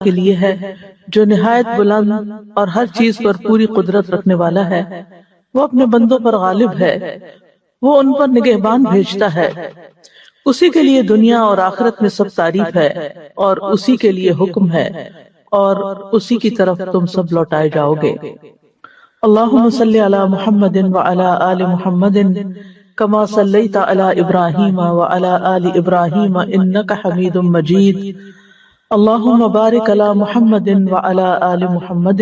کے لیے ہے جو نہایت بلند اور ہر چیز پر پوری قدرت رکھنے والا ہے۔ وہ اپنے بندوں پر غالب ہے، وہ ان پر نگہبان بھیجتا ہے۔ اسی کے لیے دنیا اور آخرت میں سب تعریف ہے، اور اسی کے لیے حکم ہے، اور اسی کی طرف تم سب لوٹائے جاؤ گے۔ اللہم صلی علی محمد وعلی آل محمد کما صلیت علی ابراہیم وعلی آل ابراہیم انک حمید مجید۔ اللہم بارک علی محمد وعلی آل محمد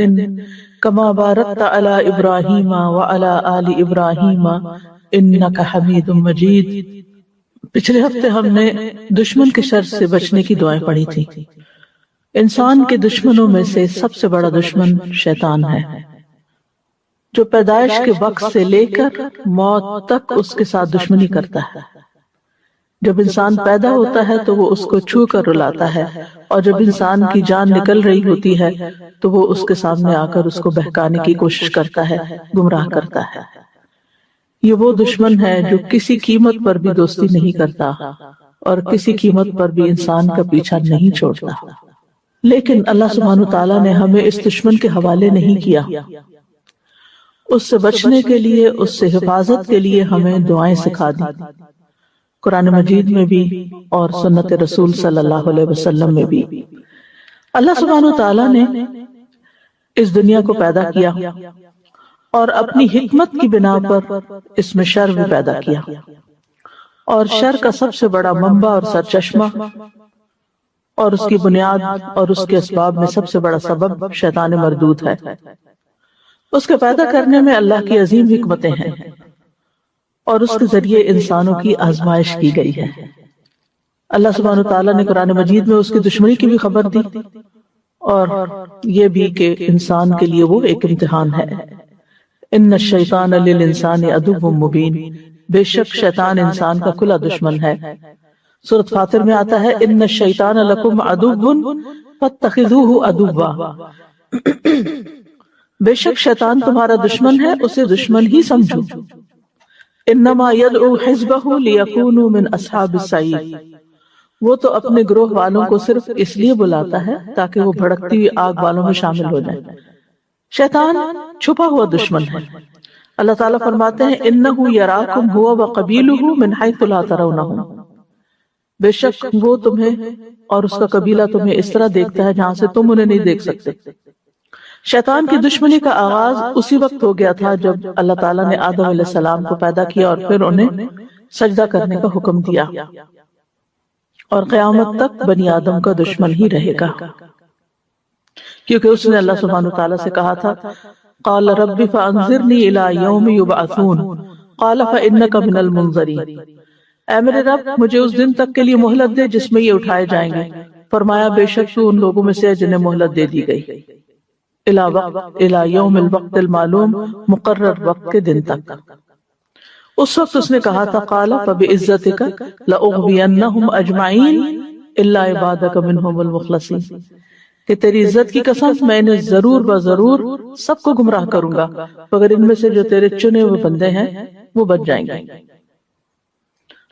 کما بارکت علی ابراہیم وعلی آل ابراہیم انک حمید مجید۔ پچھلے ہفتے ہم نے دشمن کے شر سے بچنے کی دعائیں پڑھی تھی۔ انسان کے دشمنوں میں سے سب سے بڑا دشمن شیطان ہے، جو پیدائش کے وقت سے لے کر موت تک اس کے ساتھ دشمنی کرتا ہے۔ جب انسان پیدا ہوتا ہے تو وہ اس کو چھو کر رلاتا ہے، اور جب انسان کی جان نکل رہی ہوتی ہے تو وہ اس کے سامنے آ کر اس کو بہکانے کی کوشش کرتا ہے، گمراہ کرتا ہے۔ یہ وہ دشمن ہے جو کسی قیمت پر بھی دوستی نہیں کرتا اور کسی قیمت پر بھی انسان کا پیچھا نہیں چھوڑتا۔ لیکن اللہ سبحانہ تعالیٰ نے ہمیں اس دشمن کے حوالے نہیں کیا۔ اس سے بچنے کے لیے، اس سے حفاظت کے لیے ہمیں دعائیں سکھا دی، قرآن مجید میں بھی اور سنت رسول صلی اللہ علیہ وسلم میں بھی۔ اللہ سبحانہ تعالیٰ نے اس دنیا کو پیدا کیا اور اپنی حکمت کی بنا پر اس میں شر بھی پیدا کیا، اور شر کا سب سے بڑا منبع اور سرچشمہ اور اس کی بنیاد اور اس کے اسباب میں سب سے بڑا سبب شیطان مردود ہے۔ اس کے پیدا کرنے میں اللہ کی عظیم حکمتیں ہیں، اور اس کے ذریعے انسانوں کی آزمائش کی گئی ہے۔ اللہ سبحانہ تعالیٰ نے قرآن مجید میں اس کی دشمنی کی بھی خبر دی، اور یہ بھی کہ انسان کے لیے وہ ایک امتحان ہے۔ ان الشیطان للانسان عدو مبین، بے شک شیطان انسان کا کھلا دشمن ہے۔ سورۃ فاطر میں آتا ہے ان الشیطان لکم عدو فاتخذوہ عدوا، بے شک شیطان تمہارا دشمن ہے، اسے دشمن ہی سمجھو۔ انما یدعو حزبہ لیکونوا من اصحاب السعیر، وہ تو اپنے گروہ والوں کو صرف اس لیے بلاتا ہے تاکہ وہ بھڑکتی ہوئی آگ والوں میں شامل ہو جائیں۔ شیطان چھپا ہوا دشمن ہے۔ اللہ تعالیٰ فرماتے ہیں انہ یراکم ہوا وقبیلہ من حیث لا ترونہم، بے شک وہ تمہیں اور اس کا قبیلہ تمہیں اس طرح دیکھتا ہے جہاں سے تم انہیں نہیں دیکھ سکتے۔ شیطان کی دشمنی کا آغاز اسی وقت ہو گیا تھا جب اللہ تعالیٰ نے آدم علیہ السلام کو پیدا کیا اور پھر انہیں سجدہ کرنے کا حکم دیا، اور قیامت تک بنی آدم کا دشمن ہی رہے گا، کیونکہ اس نے اللہ سبحانہ تعالیٰ سے کہا تھا قال رب فانظرنی الی یوم یبعثون قال فانک من المنظرین، اے میرے رب مجھے اس دن تک کے لیے مہلت دے جس میں یہ اٹھائے جائیں گے۔ فرمایا بے شک تو ان لوگوں میں سے جنہیں مہلت دے دی گئی، الی یوم الوقت المعلوم، مقرر وقت کے دن تک۔ اس وقت اس نے کہا تھا قال فبعزتک لاغوینہم اجمعین الا عبادک منہم المخلصین، کہ تیری عزت کی قسم میں نے ضرور بضرور سب کو گمراہ کروں گا مگر ان میں سے جو تیرے چنے ہوئے بندے ہیں وہ بچ جائیں گے۔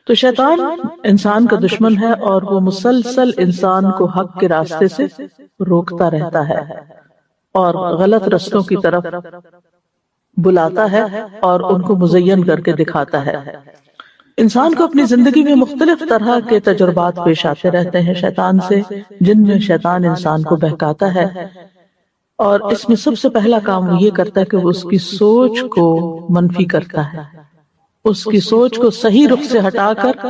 تو شیطان انسان کا دشمن ہے، اور وہ مسلسل انسان کو حق کے راستے سے روکتا رہتا ہے اور غلط رستوں کی طرف بلاتا ہے اور ان کو مزین کر کے دکھاتا ہے۔ انسان کو اپنی زندگی میں مختلف طرح کے تجربات پیش آتے رہتے ہیں شیطان سے، جن میں شیطان انسان کو بہکاتا ہے، اور اس میں سب سے پہلا کام وہ یہ کرتا ہے کہ وہ اس کی سوچ کو منفی کرتا ہے، اس کی سوچ کو صحیح رخ سے ہٹا کر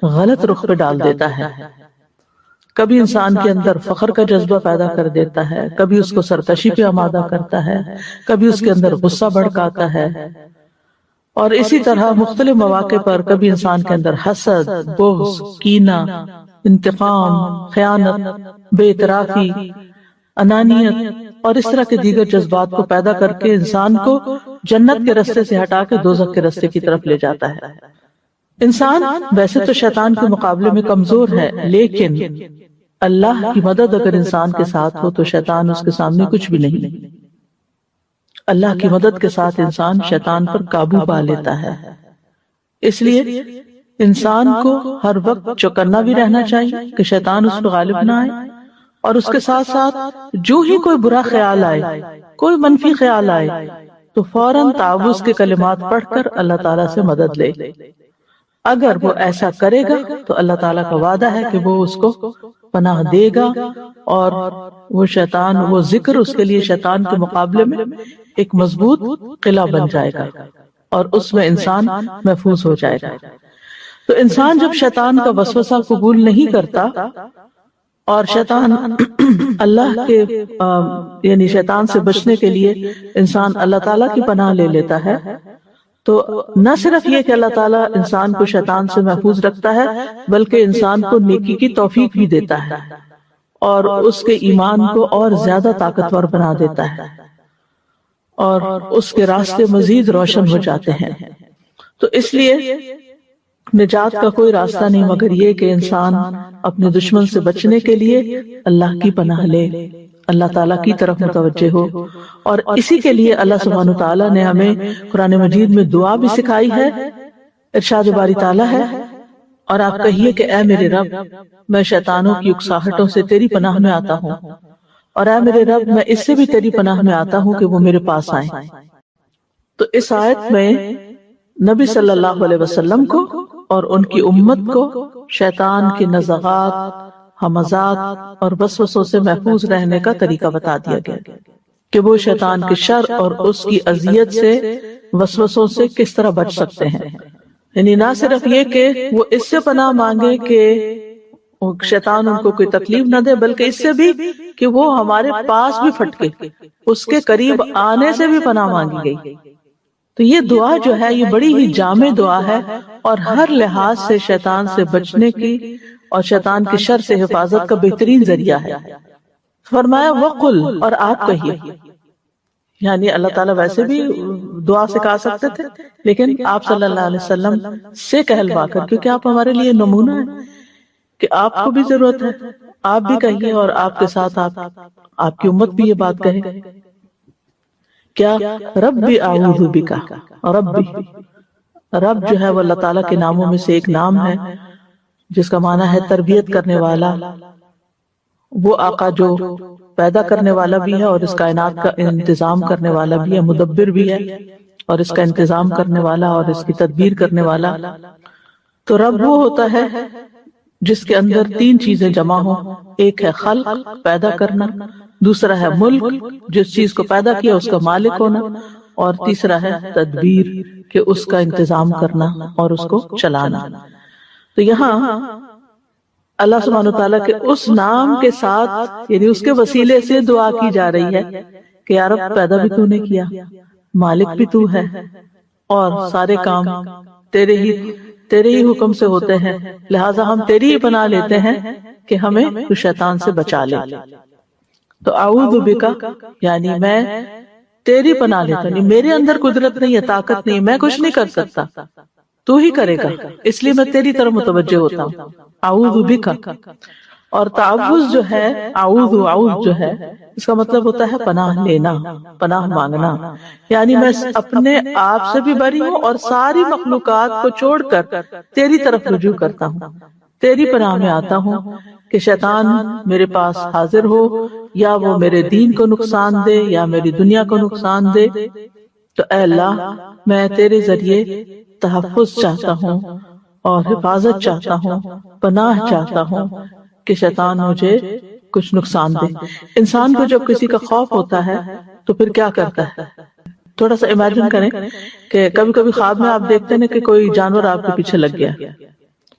غلط رخ پہ ڈال دیتا ہے۔ کبھی انسان کے اندر فخر کا جذبہ پیدا کر دیتا ہے، کبھی اس کو سرکشی پہ آمادہ کرتا ہے، کبھی اس کے اندر غصہ بھڑکاتا ہے، اور اسی طرح مختلف مواقع پر کبھی انسان کے اندر حسد، بغض، کینہ، انتقام، خیانت، بے اعترافی، انانیت اور اس طرح کے دیگر جذبات کو پیدا کر کے انسان کو جنت کے راستے سے ہٹا کے دوزخ کے راستے کی طرف لے جاتا ہے۔ انسان ویسے تو شیطان کے مقابلے میں کمزور ہے، لیکن اللہ کی مدد اگر انسان کے ساتھ ہو تو شیطان اس کے سامنے کچھ بھی نہیں۔ اللہ کی مدد کے ساتھ انسان شیطان پر قابو پا لیتا ہے۔ اس لیے انسان کو ہر وقت چوکنا بھی رہنا چاہیے کہ شیطان اس پر غالب نہ آئے، اور اس کے ساتھ ساتھ جو ہی کوئی برا خیال آئے، کوئی منفی خیال آئے، تو فوراً تعوذ کے کلمات پڑھ کر اللہ تعالیٰ سے مدد لے۔ اگر وہ ایسا کرے گا تو اللہ تعالیٰ کا وعدہ ہے کہ وہ اس کو پناہ دے گا، اور وہ شیطان، وہ ذکر اس کے لیے شیطان کے مقابلے میں ایک مضبوط قلعہ بن جائے گا، اور اس میں انسان محفوظ ہو جائے گا۔ تو انسان جب شیطان کا وسوسہ قبول نہیں کرتا، اور شیطان اللہ کے یعنی شیطان سے بچنے کے لیے انسان اللہ تعالیٰ کی پناہ لے لیتا ہے، تو نہ صرف یہ کہ اللہ تعالیٰ انسان کو شیطان سے محفوظ رکھتا ہے، بلکہ انسان کو نیکی کی توفیق بھی دیتا ہے، اور اس کے ایمان کو اور زیادہ طاقتور بنا دیتا ہے، اور اس کے راستے مزید روشن ہو جاتے ہیں۔ تو اس لیے نجات کا کوئی راستہ نہیں مگر یہ کہ انسان اپنے دشمن سے بچنے کے لیے اللہ کی پناہ لے، اللہ تعالیٰ کی طرف متوجہ ہو۔ اور اسی کے لیے اللہ سبحانہ وتعالیٰ نے ہمیں قرآن مجید میں دعا بھی سکھائی ہے۔ ارشاد باری تعالیٰ ہے، اور آپ کہیے کہ اے میرے رب، میں شیطانوں کی اکساہٹوں سے تیری پناہ میں آتا ہوں، اور اے میرے رب، میں اس سے بھی تیری پناہ میں آتا ہوں کہ وہ میرے پاس آئیں۔ تو اس آیت میں نبی صلی اللہ علیہ وسلم کو اور ان کی امت کو شیطان کی نزغات، ہمزات اور وسوسوں سے محفوظ رہنے کا طریقہ بتا دیا گیا کہ وہ شیطان کے شر اور اس کی اذیت سے، وسوسوں سے کس طرح بچ سکتے ہیں۔ یعنی نہ صرف یہ کہ وہ اس سے پناہ مانگے کہ شیطان ان کو کوئی تکلیف نہ دے، بلکہ اس سے بھی کہ وہ ہمارے پاس بھی پھٹکے، اس کے قریب آنے سے بھی پناہ مانگی گئی۔ تو یہ دعا جو ہے یہ بڑی ہی جامع دعا ہے، اور ہر لحاظ سے شیطان سے بچنے کی اور شیطان کے شر سے حفاظت کا بہترین ذریعہ ہے۔ فرمایا وَقُلْ، اور آپ کہیے، یعنی اللہ تعالیٰ ویسے بھی دعا سکھا سکتے تھے، لیکن آپ صلی اللہ علیہ وسلم سے کہلوا کر، کیونکہ آپ ہمارے لیے نمونہ ہیں کہ آپ کو بھی ضرورت ہے، آپ بھی کہیے، اور آپ کے ساتھ آپ کی امت بھی یہ بات کہے۔ کیا؟ ربی اعوذ بک، ربی، رب جو ہے وہ اللہ تعالیٰ کے ناموں میں سے ایک نام ہے جس کا معنی ہے تربیت کرنے والا، وہ آقا جو پیدا کرنے والا بھی ہے اور اس کائنات کا انتظام کرنے والا بھی ہے، مدبر بھی ہے اور اس کا انتظام کرنے والا اور اس کی تدبیر کرنے والا۔ تو رب وہ ہوتا ہے جس کے اندر تین چیزیں جمع ہوں، ایک ہے خلق، پیدا کرنا، دوسرا ہے ملک، جس چیز کو پیدا کیا اس کا مالک ہونا، اور تیسرا ہے تدبیر، کہ اس کا انتظام کرنا اور اس کو چلانا۔ تو یہاں اللہ سبحانہ وتعالیٰ کے اس نام کے ساتھ، یعنی اس کے وسیلے سے دعا کی جا رہی ہے کہ یا رب، پیدا بھی تو نے کیا، مالک بھی تو ہے، اور سارے کام تیرے ہی حکم سے ہوتے ہیں، لہٰذا ہم تیری ہی پناہ لیتے ہیں کہ ہمیں تو شیطان سے بچا لے۔ تو اعوذ بک، یعنی میں تیری پناہ لیتا ہوں، میرے اندر قدرت نہیں ہے، طاقت نہیں، میں کچھ نہیں کر سکتا، تو ہی کرے گا، اس لیے میں تیری طرف متوجہ ہوتا ہوں۔ اعوذ بک، اور تعوذ جو ہے، اعوذ جو ہے، اس کا مطلب ہوتا ہے پناہ لینا، پناہ مانگنا، یعنی میں اپنے آپ سے بھی بری ہوں اور ساری مخلوقات کو چھوڑ کر تیری طرف رجوع کرتا ہوں، تیری پناہ میں آتا ہوں کہ شیطان میرے پاس حاضر ہو، یا وہ میرے دین کو نقصان دے یا میری دنیا کو نقصان دے۔ تو اے اللہ، میں تیرے ذریعے تحفظ چاہتا ہوں اور حفاظت چاہتا ہوں، پناہ چاہتا ہوں کہ شیطان مجھے کچھ نقصان دے۔ انسان کو جب کسی کا خوف ہوتا ہے تو پھر کیا کرتا ہے؟ تھوڑا سا امیجن کریں کہ کبھی کبھی خواب میں آپ دیکھتے ہیں کہ کوئی جانور آپ کے پیچھے لگ گیا،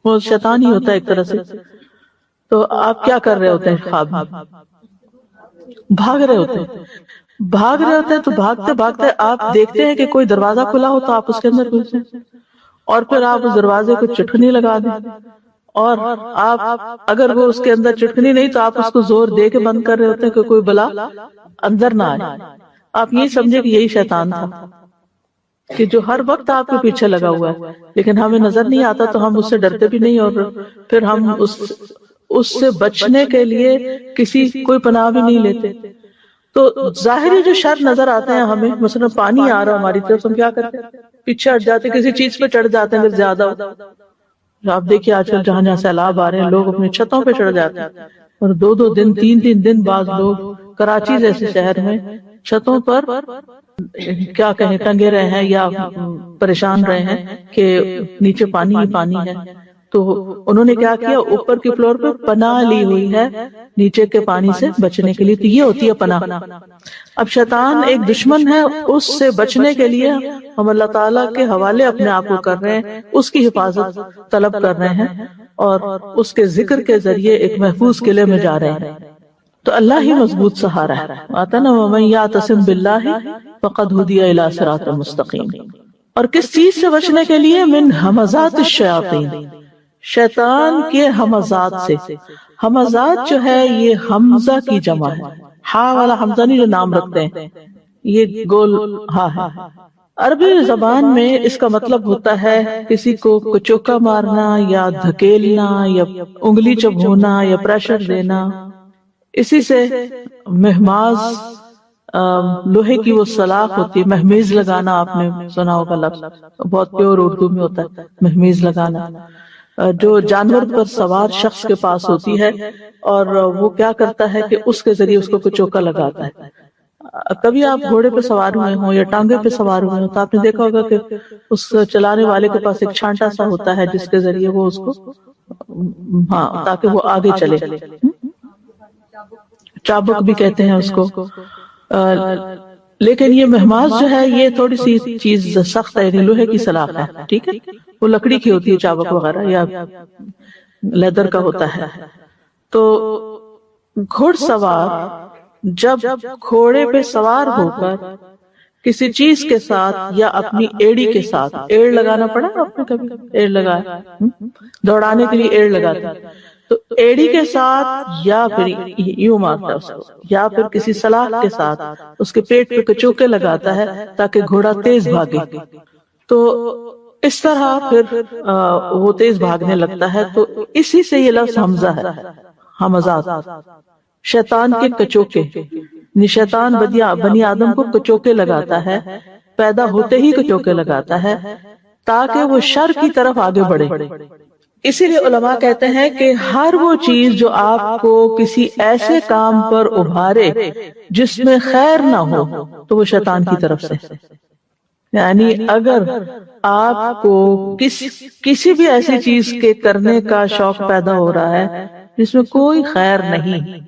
وہ شیطان ہی ہوتا ہے ایک طرح سے، تو آپ کیا کر رہے ہوتے ہیں خواب میں؟ بھاگ رہے ہوتے ہیں، تو بھاگتے بھاگتے آپ دیکھتے ہیں کہ کوئی دروازہ کھلا ہو تو آپ اس کے اندر گھس جائیں، اور پھر آپ اس دروازے کو چٹکنی لگا دیں، اور آپ اگر وہ اس کے اندر چٹکنی نہیں تو آپ اس کو زور دے کے بند کر رہے ہوتے ہیں کہ کوئی بلا اندر نہ آئے۔ آپ یہ سمجھے کہ یہی شیطان تھا کہ جو ہر وقت آپ کے پیچھے لگا ہوا ہے، لیکن ہمیں نظر نہیں آتا تو ہم اس سے ڈرتے بھی نہیں، اور پھر ہم اس سے بچنے کے لیے کوئی پناہ بھی نہیں لیتے۔ تو ظاہری جو شر نظر آتے ہیں ہمیں، مثلا پانی آ رہا ہماری طرف، ہم کیا کرتے ہیں؟ پیچھے ہٹ جاتے، کسی چیز پہ چڑھ جاتے ہیں اگر زیادہ ہو۔ آپ دیکھیے آج کل جہاں جہاں سیلاب آ رہے ہیں، لوگ اپنی چھتوں پہ چڑھ جاتے ہیں، اور 2-2 دن 3-3 دن بعض لوگ کراچی جیسے شہر میں چھتوں پر کیا کہیں ٹنگے رہے ہیں یا پریشان رہے ہیں کہ نیچے پانی ہی پانی ہے. تو انہوں نے کیا کیا, اوپر کے فلور پہ پناہ لی ہوئی ہے نیچے کے پانی سے بچنے کے لیے. تو یہ ہوتی ہے پناہ. اب شیطان ایک دشمن ہے, اس سے بچنے کے لیے ہم اللہ تعالیٰ کے حوالے اپنے آپ کو کر رہے ہیں, اس کی حفاظت طلب کر رہے ہیں اور اس کے ذکر کے ذریعے ایک محفوظ قلعے میں جا رہے ہیں. تو اللہ ہی مضبوط سہارا ہے. آتا نا وَمَن يَعْتَصِم بِاللَّهِ فَقَدْ هُدِيَ إِلَىٰ صِرَاطٍ مُسْتَقِيمٍ. اور کس چیز سے بچنے کے لیے؟ من ہمزات الشیاطین, شیطان کے ہمزات سے. ہمزات جو ہے یہ حمزہ کی جمع ہے, ہا والا حمزہ نہیں جو نام رکھتے ہیں, یہ گول ہا ہے. عربی زبان میں اس کا مطلب ہوتا ہے کسی کو کچوکا مارنا یا دھکیلنا یا انگلی چبھونا یا پریشر دینا. اسی سے مہماز, لوہے کی وہ سلاخ ہوتی ہے, مہمیز لگانا, آپ نے سنا ہوگا لفظ, بہت پیور اردو میں ہوتا ہے مہمیز لگانا, جو جانور پر سوار شخص کے پاس ہوتی ہے اور وہ کیا کرتا ہے کہ اس کے ذریعے اس کو کچوکا لگاتا ہے. کبھی آپ گھوڑے پہ سوار ہوئے ہوں یا ٹانگے پہ سوار ہوئے ہوں تو آپ نے دیکھا ہوگا کہ اس چلانے والے کے پاس ایک چھانٹا سا ہوتا ہے جس کے ذریعے وہ اس کو, ہاں, تاکہ وہ آگے چلے. چابک بھی کہتے ہیں اس کو. لیکن یہ مہماز جو ہے یہ تھوڑی سی چیز سخت ہے, یعنی لوہے کی سلاخ ہے, ٹھیک ہے, وہ لکڑی کی ہوتی ہے چابک وغیرہ یا لیدر کا ہوتا ہے. تو گھوڑ سوار جب گھوڑے پہ سوار ہو کر کسی چیز کے ساتھ یا اپنی ایڑی کے ساتھ, ایڑ لگانا پڑا آپ نے کبھی, ایڑ لگایا دوڑانے کے لیے ایڑ لگاتا, تو ایڑی کے ساتھ یا پھر یوں مارتا اس کو, یا پھر کسی سلاخ کے ساتھ اس کے پیٹ پہ کچوکے لگاتا ہے تاکہ گھوڑا تیز بھاگے. تو اس طرح پھر وہ تیز بھاگنے لگتا ہے. تو اسی سے یہ لفظ حمزہ ہے, حمزات, شیطان کے کچوکے. شیطان بنی آدم کو کچوکے لگاتا ہے, پیدا ہوتے ہی کچوکے لگاتا ہے تاکہ وہ شر کی طرف آگے بڑھے. اسی لیے علماء کہتے ہیں کہ ہر وہ چیز جو آپ کو کسی ایسے کام پر ابھارے جس میں خیر نہ ہو تو وہ شیطان کی طرف سے. یعنی اگر آپ کو کسی بھی ایسی چیز کے کرنے کا شوق پیدا ہو رہا ہے جس میں کوئی خیر نہیں,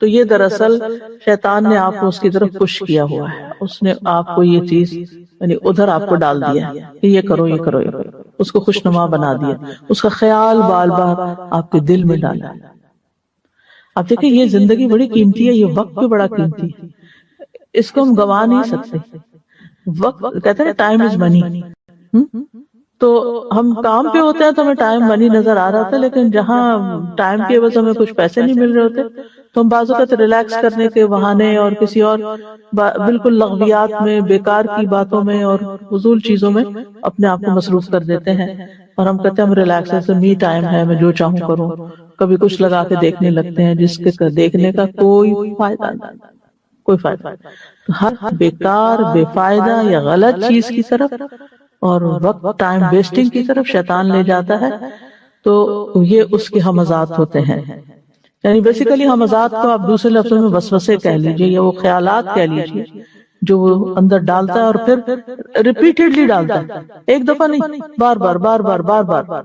تو یہ دراصل شیطان نے آپ کو اس کی طرف پش کیا ہوا ہے. اس نے آپ کو یہ چیز یعنی ادھر آپ کو ڈال دیا کہ یہ کرو یہ کرو یہ کرو, اس کو خوشنما بنا دیا, اس کا خیال بار بار آپ کے دل میں ڈالا. آپ دیکھیں یہ زندگی بڑی قیمتی ہے, یہ وقت بھی بڑا قیمتی ہے, اس کو ہم گنوا نہیں سکتے. وقت کہتے ہیں ٹائم از منی. تو ہم کام پہ ہوتے ہیں تو ہمیں ٹائم منی نظر آ رہا ہوتا ہے, لیکن جہاں ٹائم کی وجہ سے ہمیں کچھ پیسے نہیں مل رہے ہوتے تو ہم بعض اوقات ریلیکس کرنے کے بہانے اور کسی اور بالکل لغویات میں, بیکار کی باتوں میں اور فضول چیزوں میں اپنے آپ کو مصروف کر دیتے ہیں. اور ہم کہتے ہیں ہم ریلیکس, می ٹائم ہے, میں جو چاہوں کروں. کبھی کچھ لگا کے دیکھنے لگتے ہیں جس کے دیکھنے کا کوئی فائدہ نہیں, کوئی فائدہ. ہر بیکار, بے فائدہ یا غلط چیز کی طرف اور وقت ٹائم ویسٹنگ کی طرف شیطان لے جاتا ہے. تو یہ اس کے ہمزات ہوتے ہیں. یعنی بیسیکلی ہمزات کو آپ دوسرے لفظوں میں وسوسے کہہ لیجئے یا وہ خیالات کہہ لیجئے جو وہ اندر ڈالتا ہے اور پھر ریپیٹڈلی ڈالتا ہے, ایک دفعہ نہیں, بار بار بار بار بار بار.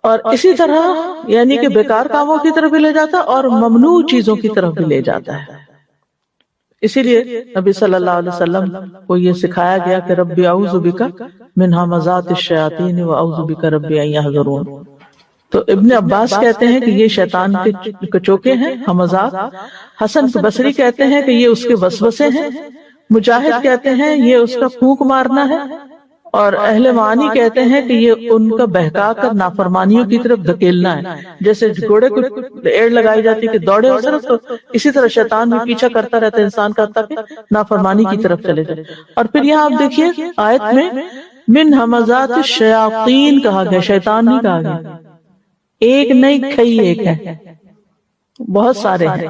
اور اسی طرح یعنی کہ بیکار کاموں کی طرف بھی لے جاتا ہے اور ممنوع چیزوں کی طرف بھی لے جاتا ہے. اسی لیے نبی صلی اللہ علیہ وسلم کو یہ سکھایا گیا کہ ربی اعوذ بک من ہمزات الشیاطین واعوذ بک ربی ان یحضرون. تو ابن عباس کہتے ہیں کہ یہ شیطان کے کچوکے ہیں, ہمزات. حسن بصری کہتے ہیں کہ یہ اس کے وسوسے ہیں. مجاہد کہتے ہیں یہ اس کا پھونک مارنا ہے. اور اہل معانی کہتے ہیں کہ یہ ان کا بہکا کر نافرمانیوں کی طرف دھکیلنا ہے. جیسے گھوڑے کو ایڑ لگائی جاتی ہے کہ دوڑے اور صرف, تو اسی طرح شیطان بھی پیچھا کرتا رہتا ہے انسان کا تاکہ نافرمانی کی طرف چلے جائے. اور پھر یہاں آپ دیکھیے آیت میں من ہمزات الشیاطین کہا گیا, شیطان نہیں کہا گیا. ایک نہیں کئی ایک ہے, بہت سارے ہیں.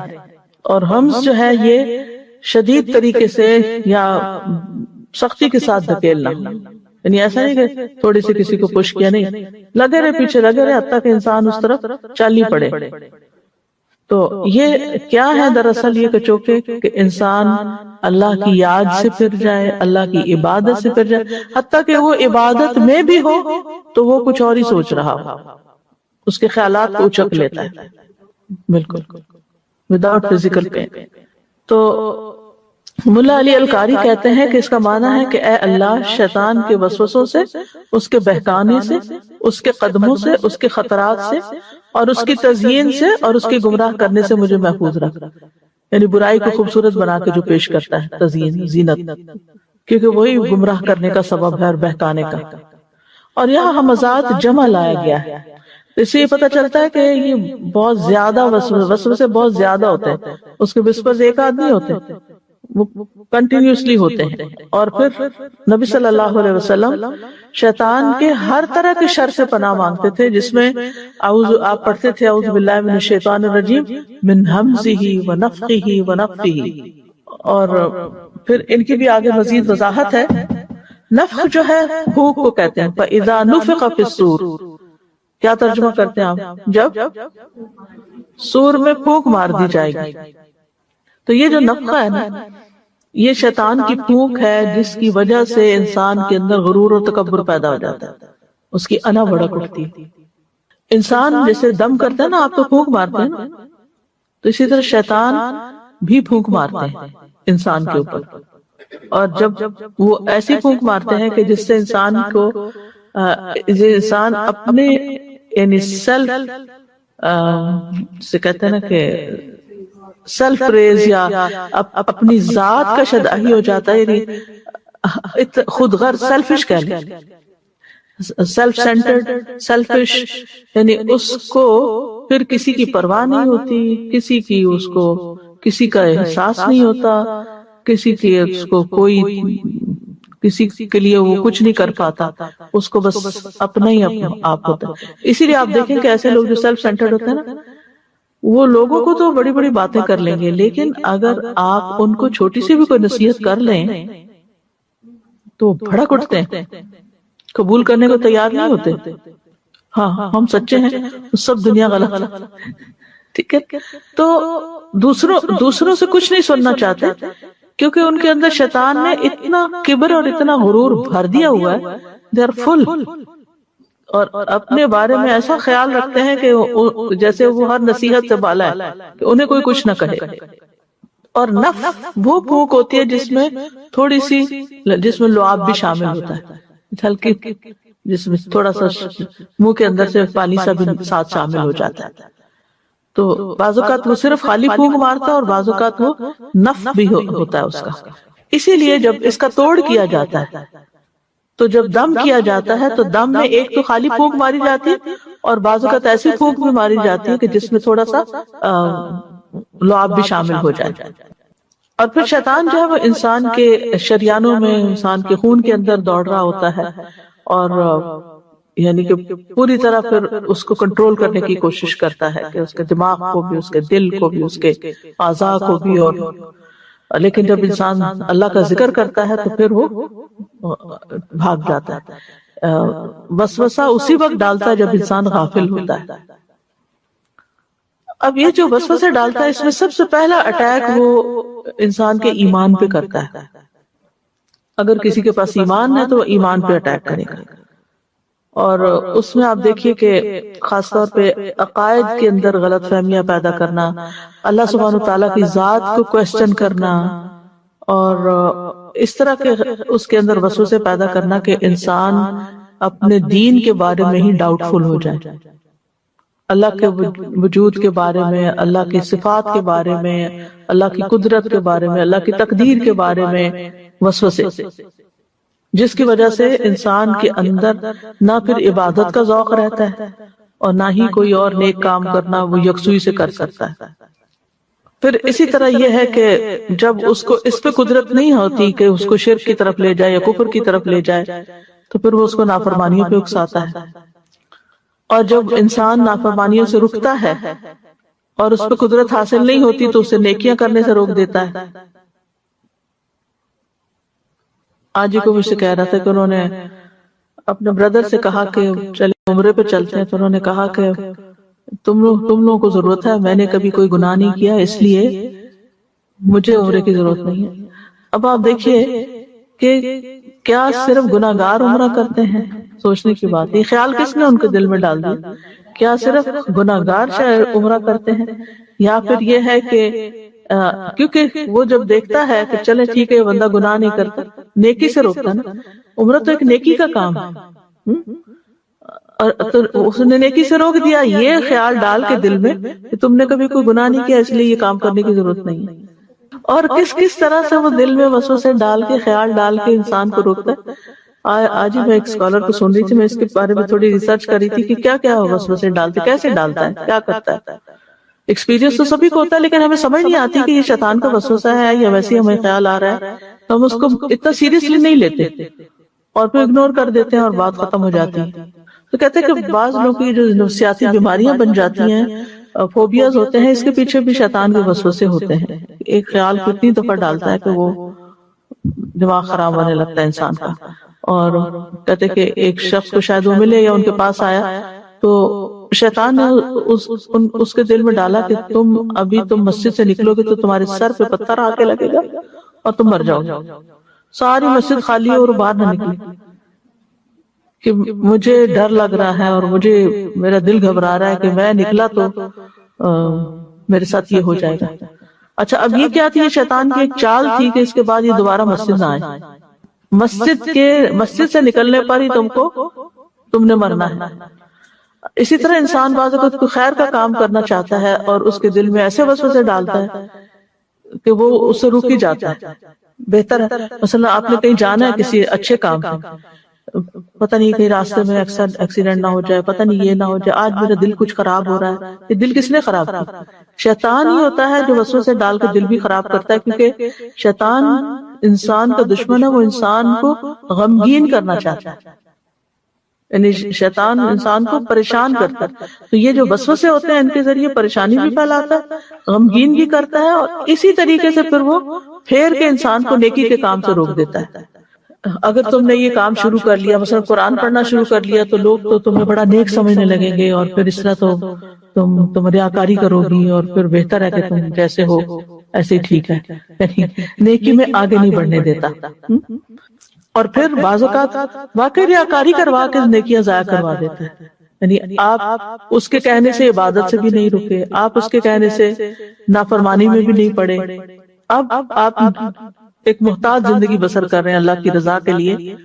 اور حمز جو ہے یہ شدید طریقے سے یا سختی کے ساتھ دھکیلنا, یعنی ایسا نہیں کہ تھوڑی سی کسی کو پش کیا, نہیں, لگے رہے پیچھے, لگے رہے حتیٰ کہ انسان اس طرف چل ہی پڑے. تو یہ کیا ہے دراصل یہ کچوکے کہ انسان اللہ کی یاد سے پھر جائے، اللہ کی عبادت سے پھر جائے، حتیٰ کہ وہ عبادت میں بھی ہو تو وہ کچھ اور ہی سوچ رہا ہو، اس کے خیالات کو اچک لیتا ہے بالکل وداؤٹ فزیکل پین۔ تو ملا علی القاری کہتے ہیں کہ اس کا معنی ہے کہ اے اللہ، شیطان کے وسوسوں سے، اس کے بہکانے سے، اس کے قدموں سے، اس کے خطرات سے اور اس کی تزیین سے اور اس کے گمراہ کرنے سے مجھے محفوظ رکھ، یعنی برائی کو خوبصورت بنا کے جو پیش کرتا ہے، تزیین، زینت، کیونکہ وہی گمراہ کرنے کا سبب ہے اور بہکانے کا۔ اور یہاں حمزات جمع لایا گیا ہے، اس سے یہ پتہ چلتا ہے کہ یہ بہت زیادہ وسوسے بہت زیادہ ہوتے ہیں، اس کے وسپرز ایک آدمی ہوتے ہیں، وہ کنٹینیوسلی ہوتے ہیں۔ اور پھر نبی صلی اللہ علیہ وسلم شیطان کے ہر طرح کے شر سے پناہ مانگتے تھے، جس میں آپ پڑھتے تھے اعوذ باللہ من الشیطان الرجیم من ہمزہ ونفخہ ونفثہ، اور پھر ان کی بھی آگے مزید وضاحت ہے۔ نفخ جو ہے پھونک کو کہتے ہیں، فَإِذَا نُفِخَ فِي الصُّورِ، کیا ترجمہ کرتے ہیں آپ؟ جب سور میں پھونک مار دی جائے گی۔ تو یہ جو نفخہ ہے نا، یہ شیطان کی پھونک ہے جس کی وجہ سے انسان کے اندر غرور اور تکبر پیدا ہو جاتا ہے، اس کی انا بھڑک اٹھتی ہے۔ انسان جیسے دم کرتا ہے نا، آپ تو پھونک مارتے ہیں نا، تو اسی طرح شیطان بھی پھونک مارتے ہیں انسان کے اوپر، اور جب وہ ایسی پھونک مارتے ہیں کہ جس سے انسان کو انسان اپنے یعنی سیلف سے کہتے ہیں نا کہ سیلف پریز یا اپنی ذات کا شدائی ہو جاتا ہے، یعنی خود غرض، سیلفش کہہ لیں، سیلف سینٹرڈ، سیلفش، یعنی اس کو پھر کسی کی پرواہ نہیں ہوتی، کسی کی اس کو کسی کا احساس نہیں ہوتا، کسی کی اس کو کوئی کسی کے لیے وہ کچھ نہیں کر پاتا، اس کو بس اپنا ہی آپ ہوتا ہے۔ اسی لیے آپ دیکھیں کہ ایسے لوگ جو سیلف سینٹرڈ ہوتے ہیں نا، وہ لوگوں کو تو بڑی بڑی باتیں کر لیں گے، لیکن اگر آپ ان کو چھوٹی سی بھی کوئی نصیحت کر لیں تو بھڑک اٹھتے ہیں، قبول کرنے کو تیار نہیں ہوتے۔ ہاں ہم سچے ہیں، سب دنیا غلط ہے، ٹھیک ہے۔ تو دوسروں سے کچھ نہیں سننا چاہتے، کیونکہ ان کے اندر شیطان نے اتنا کبر اور اتنا غرور بھر دیا ہوا ہے، دے آر فل، اور اپنے بارے میں ایسا خیال رکھتے ہیں کہ جیسے وہ ہر نصیحت سے بالا ہے کہ انہیں کوئی کچھ نہ کہے۔ اور نفخ وہ پھونک ہوتی ہے جس میں تھوڑی سی، جس میں لعاب بھی شامل ہوتا ہے، ہلکی، جس میں تھوڑا سا منہ کے اندر سے پانی سا بھی ساتھ شامل ہو جاتا ہے۔ تو بعض اوقات وہ صرف خالی پھونک مارتا ہے اور بعض اوقات وہ نفخ بھی ہوتا ہے اس کا۔ اسی لیے جب اس کا توڑ کیا جاتا ہے، تو جب دم کیا جاتا ہے تو دم میں ایک تو خالی پھونک ماری جاتی ہے، اور بعض اوقات ایسی پھونک بھی ماری جاتی ہے کہ جس میں تھوڑا سا لعاب بھی شامل ہو جائے۔ اور پھر شیطان جو ہے وہ انسان کے شریانوں میں، انسان کے خون کے اندر دوڑ رہا ہوتا ہے، اور یعنی کہ پوری طرح پھر اس کو کنٹرول کرنے کی کوشش کرتا ہے کہ اس کے دماغ کو بھی، اس کے دل کو بھی، اس کے اعضاء کو بھی۔ اور لیکن جب انسان اللہ کا ذکر کرتا ہے تو پھر وہ بھاگ جاتا ہے۔ وسوسہ اسی وقت ڈالتا ہے جب انسان غافل ہوتا ہے۔ اب یہ جو وسوسے ڈالتا ہے، اس میں سب سے پہلا اٹیک وہ انسان کے ایمان پہ کرتا ہے۔ اگر کسی کے پاس ایمان ہے تو وہ ایمان پہ اٹیک کرے گا، اور اس میں آپ دیکھیے کہ خاص طور پہ عقائد کے اندر غلط فہمیاں پیدا کرنا، اللہ سبحانہ وتعالیٰ کی ذات کو کوسچن کرنا، اور اس طرح کے اس کے اندر وسوسے پیدا کرنا کہ انسان اپنے دین کے بارے میں ہی ڈاؤٹ فل ہو جائے، اللہ کے وجود کے بارے میں، اللہ کی صفات کے بارے میں، اللہ کی قدرت کے بارے میں، اللہ کی تقدیر کے بارے میں وسوسے، جس کی وجہ سے انسان کے اندر نہ پھر عبادت کا ذوق رہتا ہے اور نہ ہی کوئی اور نیک کام کرنا وہ یکسوئی سے کر سکتا ہے۔ پھر اسی طرح یہ ہے کہ جب اس کو اس پہ قدرت نہیں ہوتی کہ اس کو شرک کی طرف لے جائے یا کفر کی طرف لے جائے، تو پھر وہ اس کو نافرمانیوں پہ اکساتا ہے، اور جب انسان نافرمانیوں سے رکتا ہے اور اس پہ قدرت حاصل نہیں ہوتی تو اسے نیکیاں کرنے سے روک دیتا ہے۔ آج ہی کو مجھ سے کہہ رہا تھا کہ انہوں نے اپنے بردر سے کہا کہ چلے عمرے پہ چلتے ہیں، تو انہوں نے کہا کہ تم لوگوں کو ضرورت ہے، میں نے کبھی کوئی گناہ نہیں کیا اس لیے مجھے عمرے کی ضرورت نہیں ہے۔ اب آپ دیکھیے کہ کیا صرف گناہ گار عمرہ کرتے ہیں؟ سوچنے کی بات، یہ خیال کس نے ان کے دل میں ڈال دیا؟ کیا صرف گناہ گار عمرہ کرتے ہیں، یا پھر یہ ہے کہ کیونکہ وہ جب دیکھتا ہے کہ چلے ٹھیک ہے یہ بندہ گناہ نہیں کرتا، نیکی سے روکتا نا، عمرہ تو ایک نیکی کا کام ہے، اور اس نے نیکی سے روک دیا، یہ خیال ڈال کے دل میں کہ تم نے کبھی کوئی گناہ نہیں کیا اس لیے یہ کام کرنے کی ضرورت نہیں ہے۔ اور کس طرح سے وہ دل میں وسوسے ڈال کے، خیال ڈال کے انسان کو روکتا ہے۔ آج ہی میں ایک اسکالر کو سن رہی تھی، میں اس کے بارے میں تھوڑی ریسرچ کر رہی تھی کہ کیا کیا وسوسے ڈالتے، کیسے ڈالتا ہے، کیا کرتا ہے۔ ایکسپیرینس تو سبھی کو ہوتا ہے، لیکن ہمیں سمجھ نہیں آتی کہ یہ شیطان کا وسوسہ ہے یا ویسے ہی ہمیں خیال آ رہا ہے، تو ہم اس کو اتنا سیریسلی نہیں لیتے اور پھر اگنور کر دیتے ہیں اور بات ختم ہو جاتی ہے۔ تو کہتے ہیں کہ بعض لوگوں کی جو نفسیاتی بیماریاں بن جاتی ہیں، فوبیاز ہوتے ہیں، اس کے پیچھے بھی شیطان کے وسوسے ہوتے ہیں۔ ایک خیال کو اتنی دفعہ ڈالتا ہے کہ وہ دماغ خراب ہونے لگتا ہے انسان کا۔ اور کہتے کہ ایک شخص کو شاید وہ ملے یا ان کے پاس آیا تو شیطان نے اس کے دل میں ڈالا کہ تم مسجد سے نکلو گے تو تمہارے سر پہ پتھر آ کے لگے گا اور تم مر جاؤ گے۔ ساری مسجد خالی اور باہر نہ نکلی کہ مجھے ڈر لگ رہا ہے اور میرا دل گھبرا رہا ہے کہ میں نکلا تو میرے ساتھ یہ ہو جائے گا۔ اچھا، اب یہ کیا تھی؟ یہ شیطان کی ایک چال تھی کہ اس کے بعد یہ دوبارہ مسجد نہ آئے۔ مسجد سے نکلنے پر ہی تم نے مرنا ہے۔ اسی طرح انسان بعض اوقات کوئی خیر کا کام کرنا چاہتا ہے اور اس کے دل میں ایسے وسوسے ڈالتا ہے کہ وہ اس سے رک ہی جاتا ہے۔ بہتر ہے مثلا آپ نے کہیں جانا ہے کسی اچھے کام پہ، پتہ نہیں کہیں راستے میں ایکسیڈنٹ نہ ہو جائے، پتہ نہیں یہ نہ ہو جائے، آج میرا دل کچھ خراب ہو رہا ہے۔ یہ دل کس نے خراب کیا؟ شیطان ہی ہوتا ہے جو وسوسے ڈال کے دل بھی خراب کرتا ہے، کیونکہ شیطان انسان کا دشمن ہے، وہ انسان کو غمگین کرنا چاہتا ہے، یعنی شیطان انسان کو پریشان کرتا ہے۔ تو یہ جو وسوسے ہوتے ہیں ان کے ذریعے پریشانی بھی پھیلاتا ہے، غمگین بھی کرتا ہے، اور اسی طریقے سے پھر وہ پھیر کے انسان کو نیکی کے کام سے روک دیتا ہے۔ اگر تم نے یہ کام شروع کر لیا، مثلا قرآن پڑھنا شروع کر لیا، تو لوگ تو تمہیں بڑا نیک سمجھنے لگیں گے، اور پھر اس طرح تو تم ریاکاری کرو گی، اور پھر بہتر ہے کہ تم جیسے ہو ایسے ہی ٹھیک ہے، نیکی میں آگے نہیں بڑھنے دیتا۔ اور پھر بعض اوقات واقعی ریاکاری کروا کے نیکیاں ضائع کروا دیتا ہے، یعنی آپ اس کے کہنے سے عبادت سے بھی نہیں رکے، آپ اس کے کہنے سے نافرمانی میں بھی نہیں پڑے، اب آپ ایک محتاج زندگی بسر کر رہے ہیں اللہ کی رضا کے لیے۔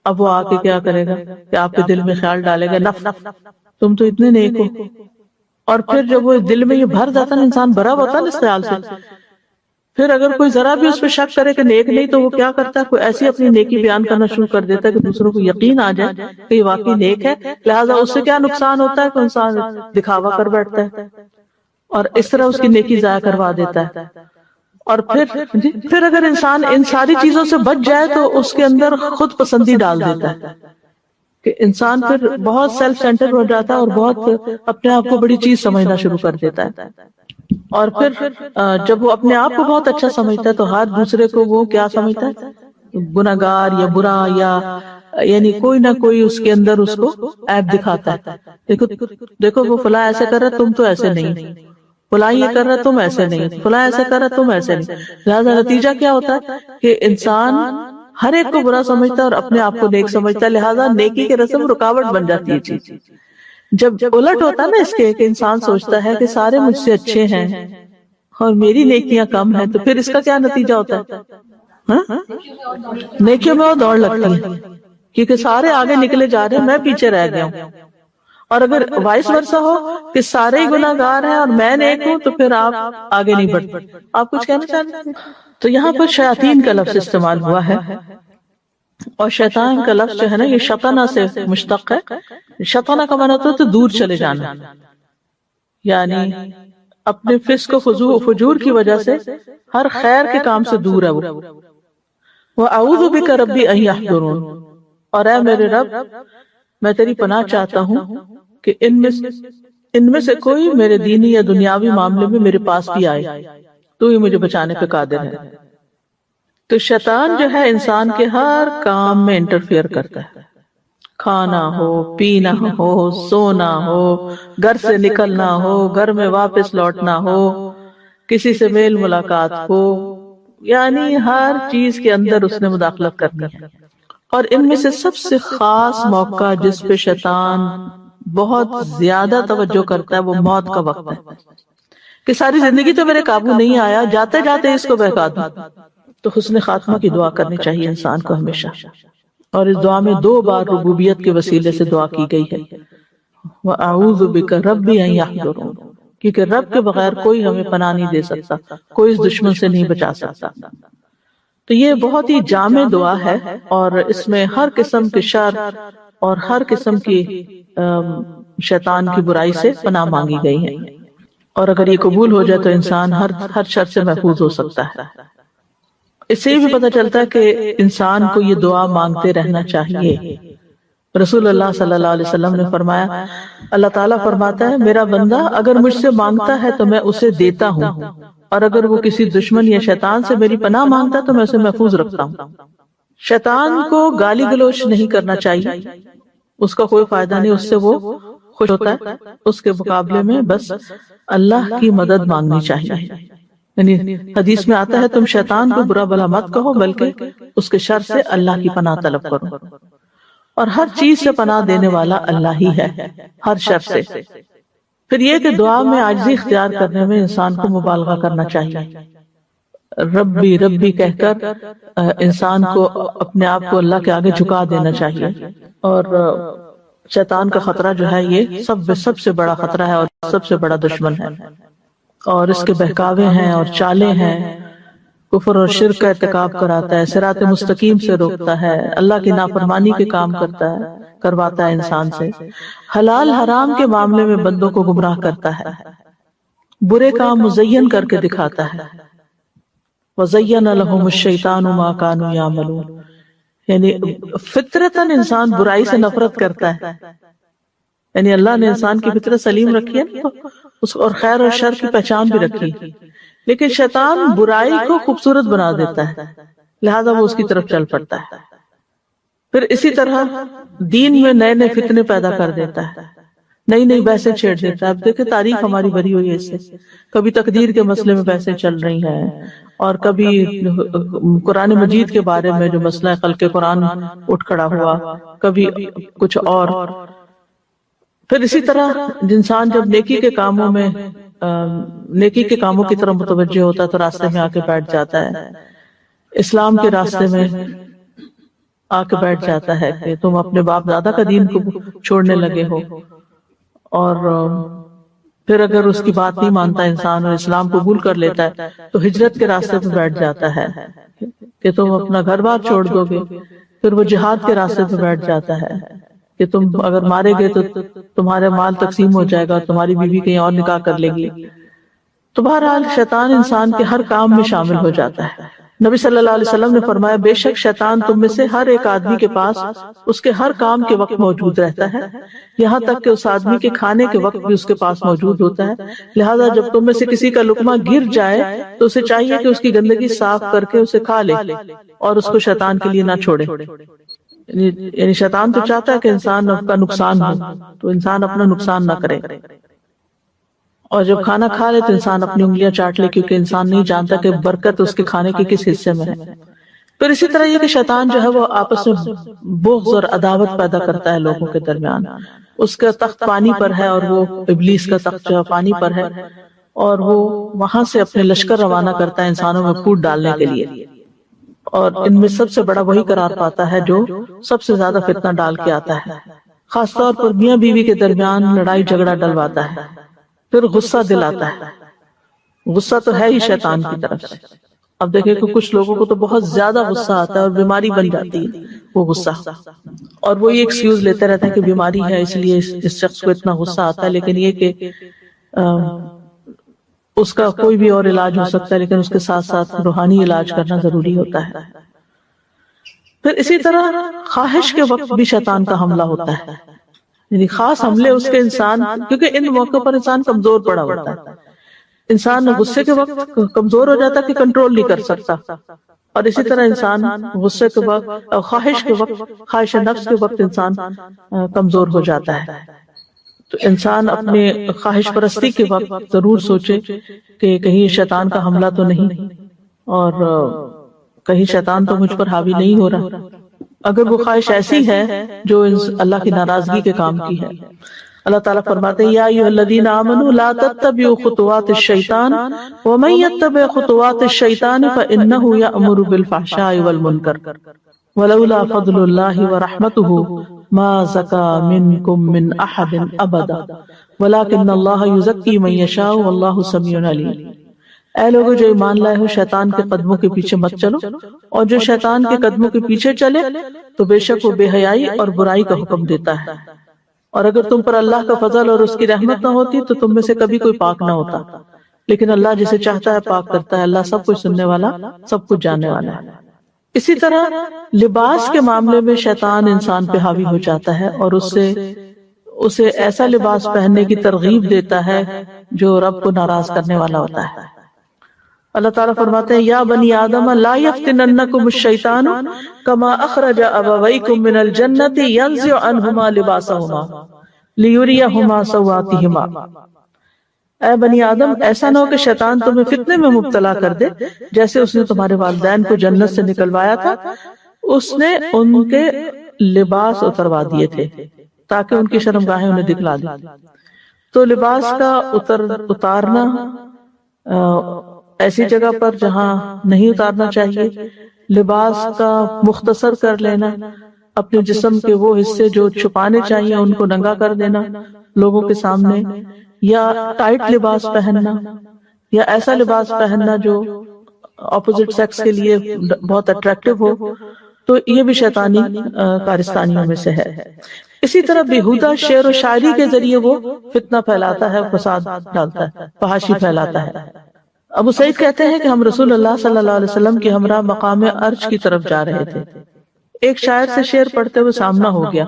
اب وہ آ کے کیا کرے گا کہ آپ کے دل میں خیال ڈالے گا نف تم تو اتنے نیک ہو، اور پھر جب وہ دل میں یہ بھر جاتا ہے، انسان بھرا ہوتا ہے اس خیال سے، پھر اگر کوئی ذرا بھی اس پہ شک کرے کہ نیک نہیں، تو وہ کیا کرتا ہے، کوئی ایسی اپنی نیکی بیان کرنا شروع کر دیتا ہے کہ دوسروں کو یقین آ جائے کہ یہ واقعی نیک ہے۔ لہٰذا اس سے کیا نقصان ہوتا ہے کہ انسان دکھاوا کر بیٹھتا ہے اور اس طرح اس کی نیکی ضائع کروا دیتا ہے۔ اور پھر اگر انسان ان ساری چیزوں سے بچ جائے تو اس کے اندر خود پسندی ڈال دیتا ہے کہ انسان پھر بہت سیلف سینٹر ہو جاتا ہے اور بہت اپنے آپ کو بڑی چیز سمجھنا شروع کر دیتا ہے۔ اور پھر جب وہ اپنے آپ کو بہت اچھا سمجھتا ہے تو ہر دوسرے کو وہ کیا سمجھتا ہے، گناہگار یا برا، یا یعنی کوئی نہ کوئی اس کے اندر اس کو عیب دکھاتا ہے۔ دیکھو وہ فلاں ایسے کر رہا تم تو ایسے نہیں، فلاں یہ کر رہا تم ایسے نہیں، فلاں ایسے کر رہا تم ایسے نہیں۔ لہٰذا نتیجہ کیا ہوتا ہے کہ انسان ہر ایک کو برا سمجھتا ہے اور اپنے آپ کو نیک سمجھتا ہے، لہٰذا نیکی کے رسم رکاوٹ بن جاتی ہے چیز۔ جب الٹ ہوتا ہے نا اس کے کہ انسان سوچتا ہے کہ سارے مجھ سے اچھے ہیں اور میری نیکیاں کم ہیں، تو پھر اس کا کیا نتیجہ ہوتا ہے؟ نیکیوں میں وہ دوڑ لگتی ہے کیونکہ سارے آگے نکلے جا رہے ہیں، میں پیچھے رہ گیا ہوں۔ اور اگر وائس ورسا ہو کہ سارے ہی گناہ گار ہیں اور میں نیک ہوں، تو پھر آپ آگے نہیں بڑھتے۔ آپ کچھ کہنا چاہتے ہیں؟ تو یہاں پر شیاطین کا لفظ استعمال ہوا ہے، اور شیطان کا لفظ جو ہے نا یہ شطنا سے مشتق ہے۔ شطنا کا معنی ہوتا ہے تو دور چلے جانا، یعنی اپنے فسق و فجور کی وجہ سے ہر خیر کے کام سے دور ہے وہ۔ وَأَعُوذُ بِكَ رَبِّ أَن يَحْضُرُونِ، اور اے میرے رب میں تیری پناہ چاہتا ہوں کہ ان میں سے کوئی میرے دینی یا دنیاوی معاملے میں میرے پاس بھی آئے، تو ہی مجھے بچانے پہ قادر ہے۔ تو شیطان جو ہے انسان کے ہر کام میں انٹرفیئر کرتا ہے، کھانا ہو، پینا ہو، سونا ہو، گھر سے نکلنا ہو، گھر میں واپس لوٹنا ہو، کسی سے میل ملاقات ہو، یعنی ہر چیز کے اندر اس نے مداخلت کرنی ہے۔ اور ان میں سے سب سے خاص موقع جس پہ شیطان بہت زیادہ توجہ کرتا ہے وہ موت کا وقت ہے، کہ ساری زندگی تو میرے قابو نہیں آیا، جاتے جاتے اس کو بہکا دوں۔ تو حسن خاتمہ کی دعا کرنی چاہیے انسان کو ہمیشہ، اور اس دعا میں 2 بار ربوبیت کے وسیلے سے دعا کی گئی ہے، وَأَعُوذُ بِكَ رَبِّ أَن يَحْضُرُونِ، کیونکہ رب کے بغیر کوئی ہمیں پناہ نہیں دے سکتا، کوئی اس دشمن سے نہیں بچا سکتا۔ تو یہ بہت ہی جامع دعا ہے، اور اس میں ہر قسم کے شر اور ہر قسم کی شیطان کی برائی سے پناہ مانگی گئی ہے، اور اگر یہ قبول ہو جائے تو انسان ہر شر سے محفوظ ہو سکتا ہے۔ اس سے بھی پتہ چلتا ہے کہ انسان کو یہ دعا مانگتے رہنا چاہیے۔ رسول اللہ صلی اللہ علیہ وسلم نے فرمایا، اللہ تعالیٰ فرماتا ہے میرا بندہ اگر مجھ سے مانگتا ہے تو میں اسے دیتا ہوں، اور اگر وہ کسی دشمن یا شیطان سے میری پناہ مانگتا ہے تو میں اسے محفوظ رکھتا ہوں۔ شیطان کو گالی گلوچ نہیں کرنا چاہیے، اس کا کوئی فائدہ نہیں، اس سے وہ خوش ہوتا ہے۔ اس کے مقابلے میں بس اللہ کی مدد مانگنی چاہیے، یعنی حدیث میں آتا ہے تم شیطان کو برا بھلا مت کہو بلکہ اس کے شر سے اللہ کی پناہ طلب کرو، اور ہر چیز سے پناہ دینے والا اللہ ہی ہے، ہر شر سے۔ پھر یہ کہ دعا میں عاجزی اختیار کرنے میں انسان کو مبالغہ کرنا چاہیے، ربی ربی کہہ کر انسان کو اپنے آپ کو اللہ کے آگے جھکا دینا چاہیے۔ اور شیطان کا خطرہ جو ہے یہ سب سے بڑا خطرہ ہے اور سب سے بڑا دشمن ہے، اور اس کے بہکاوے ہیں اور چالیں ہیں، کفر اور شرک کا ارتکاب کراتا ہے، صراط مستقیم سے روکتا ہے، اللہ کی نافرمانی کے کام کرواتا ہے انسان سے، حلال حرام کے معاملے میں بندوں کو گمراہ کرتا ہے، برے کام مزین کر کے دکھاتا ہے، وَزَيَّنَ لَهُمُ الشَّيْطَانُ مَا كَانُوا يَعْمَلُونَ، یعنی فطرتاً انسان برائی سے نفرت کرتا ہے، یعنی اللہ نے انسان کی فطرت سلیم رکھی ہے اور خیر اور شر کی پہچان بھی رکھی، لیکن شیطان برائی کو خوبصورت بنا دیتا ہے، لہذا وہ اس کی طرف چل پڑتا ہے۔ پھر اسی طرح دین میں نئے نئے فتنے پیدا کر دیتا ہے، نئی نئی بحثیں چھیڑ دیتا ہے۔ اب دیکھیں تاریخ ہماری بھری ہوئی ہے اس سے، کبھی تقدیر کے مسئلے میں بحثیں چل رہی ہیں، اور کبھی قرآن مجید کے بارے میں جو مسئلہ خلق قرآن اٹھ کھڑا ہوا، کبھی کچھ اور۔ پھر اسی طرح انسان جب نیکی کے کاموں کی طرف متوجہ ہوتا ہے تو راستے میں آ کے بیٹھ جاتا ہے، اسلام کے راستے میں آ کے بیٹھ جاتا ہے کہ تم اپنے باپ دادا کا دین کو چھوڑنے لگے ہو، اور پھر اگر اس کی بات نہیں مانتا انسان اور اسلام قبول کر لیتا ہے تو ہجرت کے راستے پہ بیٹھ جاتا ہے کہ تم اپنا گھر بار چھوڑ دو گے۔ پھر وہ جہاد کے راستے پہ بیٹھ جاتا ہے کہ تم اگر مارے گئے تو تمہارا مال تقسیم ہو جائے گا، تمہاری بیوی کہیں اور نکاح کر لے گی۔ تو بہرحال شیطان انسان کے ہر کام میں شامل ہو جاتا ہے۔ نبی صلی اللہ علیہ وسلم نے فرمایا بے شک شیطان تم میں سے ہر ایک آدمی کے پاس اس کے ہر کام کے وقت موجود رہتا ہے، یہاں تک کہ اس آدمی کے کھانے کے وقت بھی اس کے پاس موجود ہوتا ہے، لہذا جب تم میں سے کسی کا لقمہ گر جائے تو اسے چاہیے کہ اس کی گندگی صاف کر کے اسے کھا لے اور اس کو شیطان کے لیے نہ چھوڑے۔ یعنی شیطان تو چاہتا ہے کہ انسان کا نقصان ہو، تو انسان اپنا نقصان نہ کرے، اور جب کھانا کھا لے تو انسان اپنی انگلیاں چاٹ لے، کیونکہ انسان نہیں جانتا کہ برکت اس کے کھانے کے کس حصے میں ہے۔ پھر اسی طرح یہ کہ شیطان جو ہے وہ آپس میں بغض اور عداوت پیدا کرتا ہے لوگوں کے درمیان۔ اس کا تخت پانی پر ہے اور وہ ابلیس کا تخت جو ہے پانی پر ہے، اور وہ وہاں سے اپنے لشکر روانہ کرتا ہے انسانوں میں پھوٹ ڈالنے کے لیے، اور ان میں سب سے بڑا وہی قرار پاتا ہے جو سب سے زیادہ فتنہ ڈال کے آتا ہے، خاص طور پر میاں بیوی کے درمیان لڑائی جھگڑا ڈلواتا ہے۔ پھر غصہ دلاتا ہے، غصہ تو ہے ہی شیطان کی طرف سے۔ اب دیکھیں کہ کچھ لوگوں کو تو بہت زیادہ غصہ آتا ہے اور بیماری بن جاتی ہے وہ غصہ، اور وہ یہ ایکسکیوز لیتے رہتے ہیں کہ بیماری ہے اس لیے اس شخص کو اتنا غصہ آتا ہے، لیکن یہ کہ اس کا کوئی بھی اور علاج ہو سکتا ہے، لیکن اس کے ساتھ ساتھ روحانی علاج کرنا ضروری ہوتا ہے۔ پھر اسی طرح خواہش کے وقت بھی شیطان کا حملہ ہوتا ہے، یعنی خاص حملے اس کے انسان، کیونکہ ان موقع پر انسان کمزور پڑا ہوتا ہے، انسان غصے کے وقت کمزور ہو جاتا ہے کہ کنٹرول نہیں کر سکتا، اور اسی طرح انسان غصے کے وقت اور خواہش کے وقت، خواہش نفس کے وقت انسان کمزور ہو جاتا ہے. تو انسان اپنے خواہش پرستی کے وقت ضرور سوچے کہ کہیں شیطان کا حملہ تو نہیں، اور کہیں شیطان تو مجھ پر حاوی نہیں ہو رہا. اگر وہ خواہش ایسی ہے جو اللہ کی ناراضگی کے کام کی ہے. اللہ تعالیٰ فرماتے ہیں یا ایھا الذین آمنوا لا تتبعوا خطوات الشیطان ومن یتبع خطوات الشیطان فإنہ یأمر بالفحشاء والمنکر ولولا فضل اللہ ورحمتہ ما زکا منکم من احد ابدا ولکن اللہ یزکی من یشاء واللہ سمیع علیم. اے لوگوں جو ایمان لائے ہو، شیطان کے قدموں کے پیچھے مت چلو، اور جو شیطان کے قدموں کے پیچھے چلے تو بے شک وہ بے حیائی اور برائی کا حکم دیتا ہے. اور اگر تم پر اللہ کا فضل اور اس کی رحمت نہ ہوتی تو تم میں سے کبھی کوئی پاک نہ ہوتا، لیکن اللہ جسے چاہتا ہے پاک کرتا ہے. اللہ سب کچھ سننے والا، سب کچھ جاننے والا ہے. اسی طرح لباس کے معاملے میں شیطان انسان پہ حاوی ہو جاتا ہے اور اسے ایسا لباس پہننے کی ترغیب دیتا ہے جو رب کو ناراض کرنے والا ہوتا ہے. اللہ تعالیٰ فرماتے ہیں یا بنی آدم لا یفتننکم الشیطان کما اخرج ابویکم من الجنۃ ینزع عنہما لباسہما لیریہما سوآتہما. اے بنی آدم ایسا نہ ہو کہ شیطان تمہیں فتنے میں مبتلا کر دے جیسے اس نے تمہارے والدین کو جنت سے نکلوایا تھا. اس نے ان کے لباس اتروا دیے تھے تاکہ ان کی شرمگاہیں انہیں دکھلا دیں. تو لباس کا اتارنا ایسی جگہ پر جہاں نہیں اتارنا چاہیے، لباس کا مختصر کر لینا، اپنے جسم کے وہ حصے جو چھپانے چاہیے ان کو ننگا کر دینا لوگوں کے سامنے، یا ٹائٹ لباس پہننا، یا ایسا لباس پہننا جو اپوزٹ سیکس کے لیے بہت اٹریکٹیو ہو، تو یہ بھی شیطانی کارستانیوں میں سے ہے. اسی طرح بیہودہ شعر و شاعری کے ذریعے وہ فتنہ پھیلاتا ہے، فساد ڈالتا ہے، فحاشی پھیلاتا ہے. ابو سعید کہتے ہیں کہ ہم رسول اللہ صلی اللہ علیہ وسلم کے ہمراہ مقام عرش کی طرف جا رہے تھے. ایک شاعر سے شعر پڑھتے ہوئے سامنا ہو گیا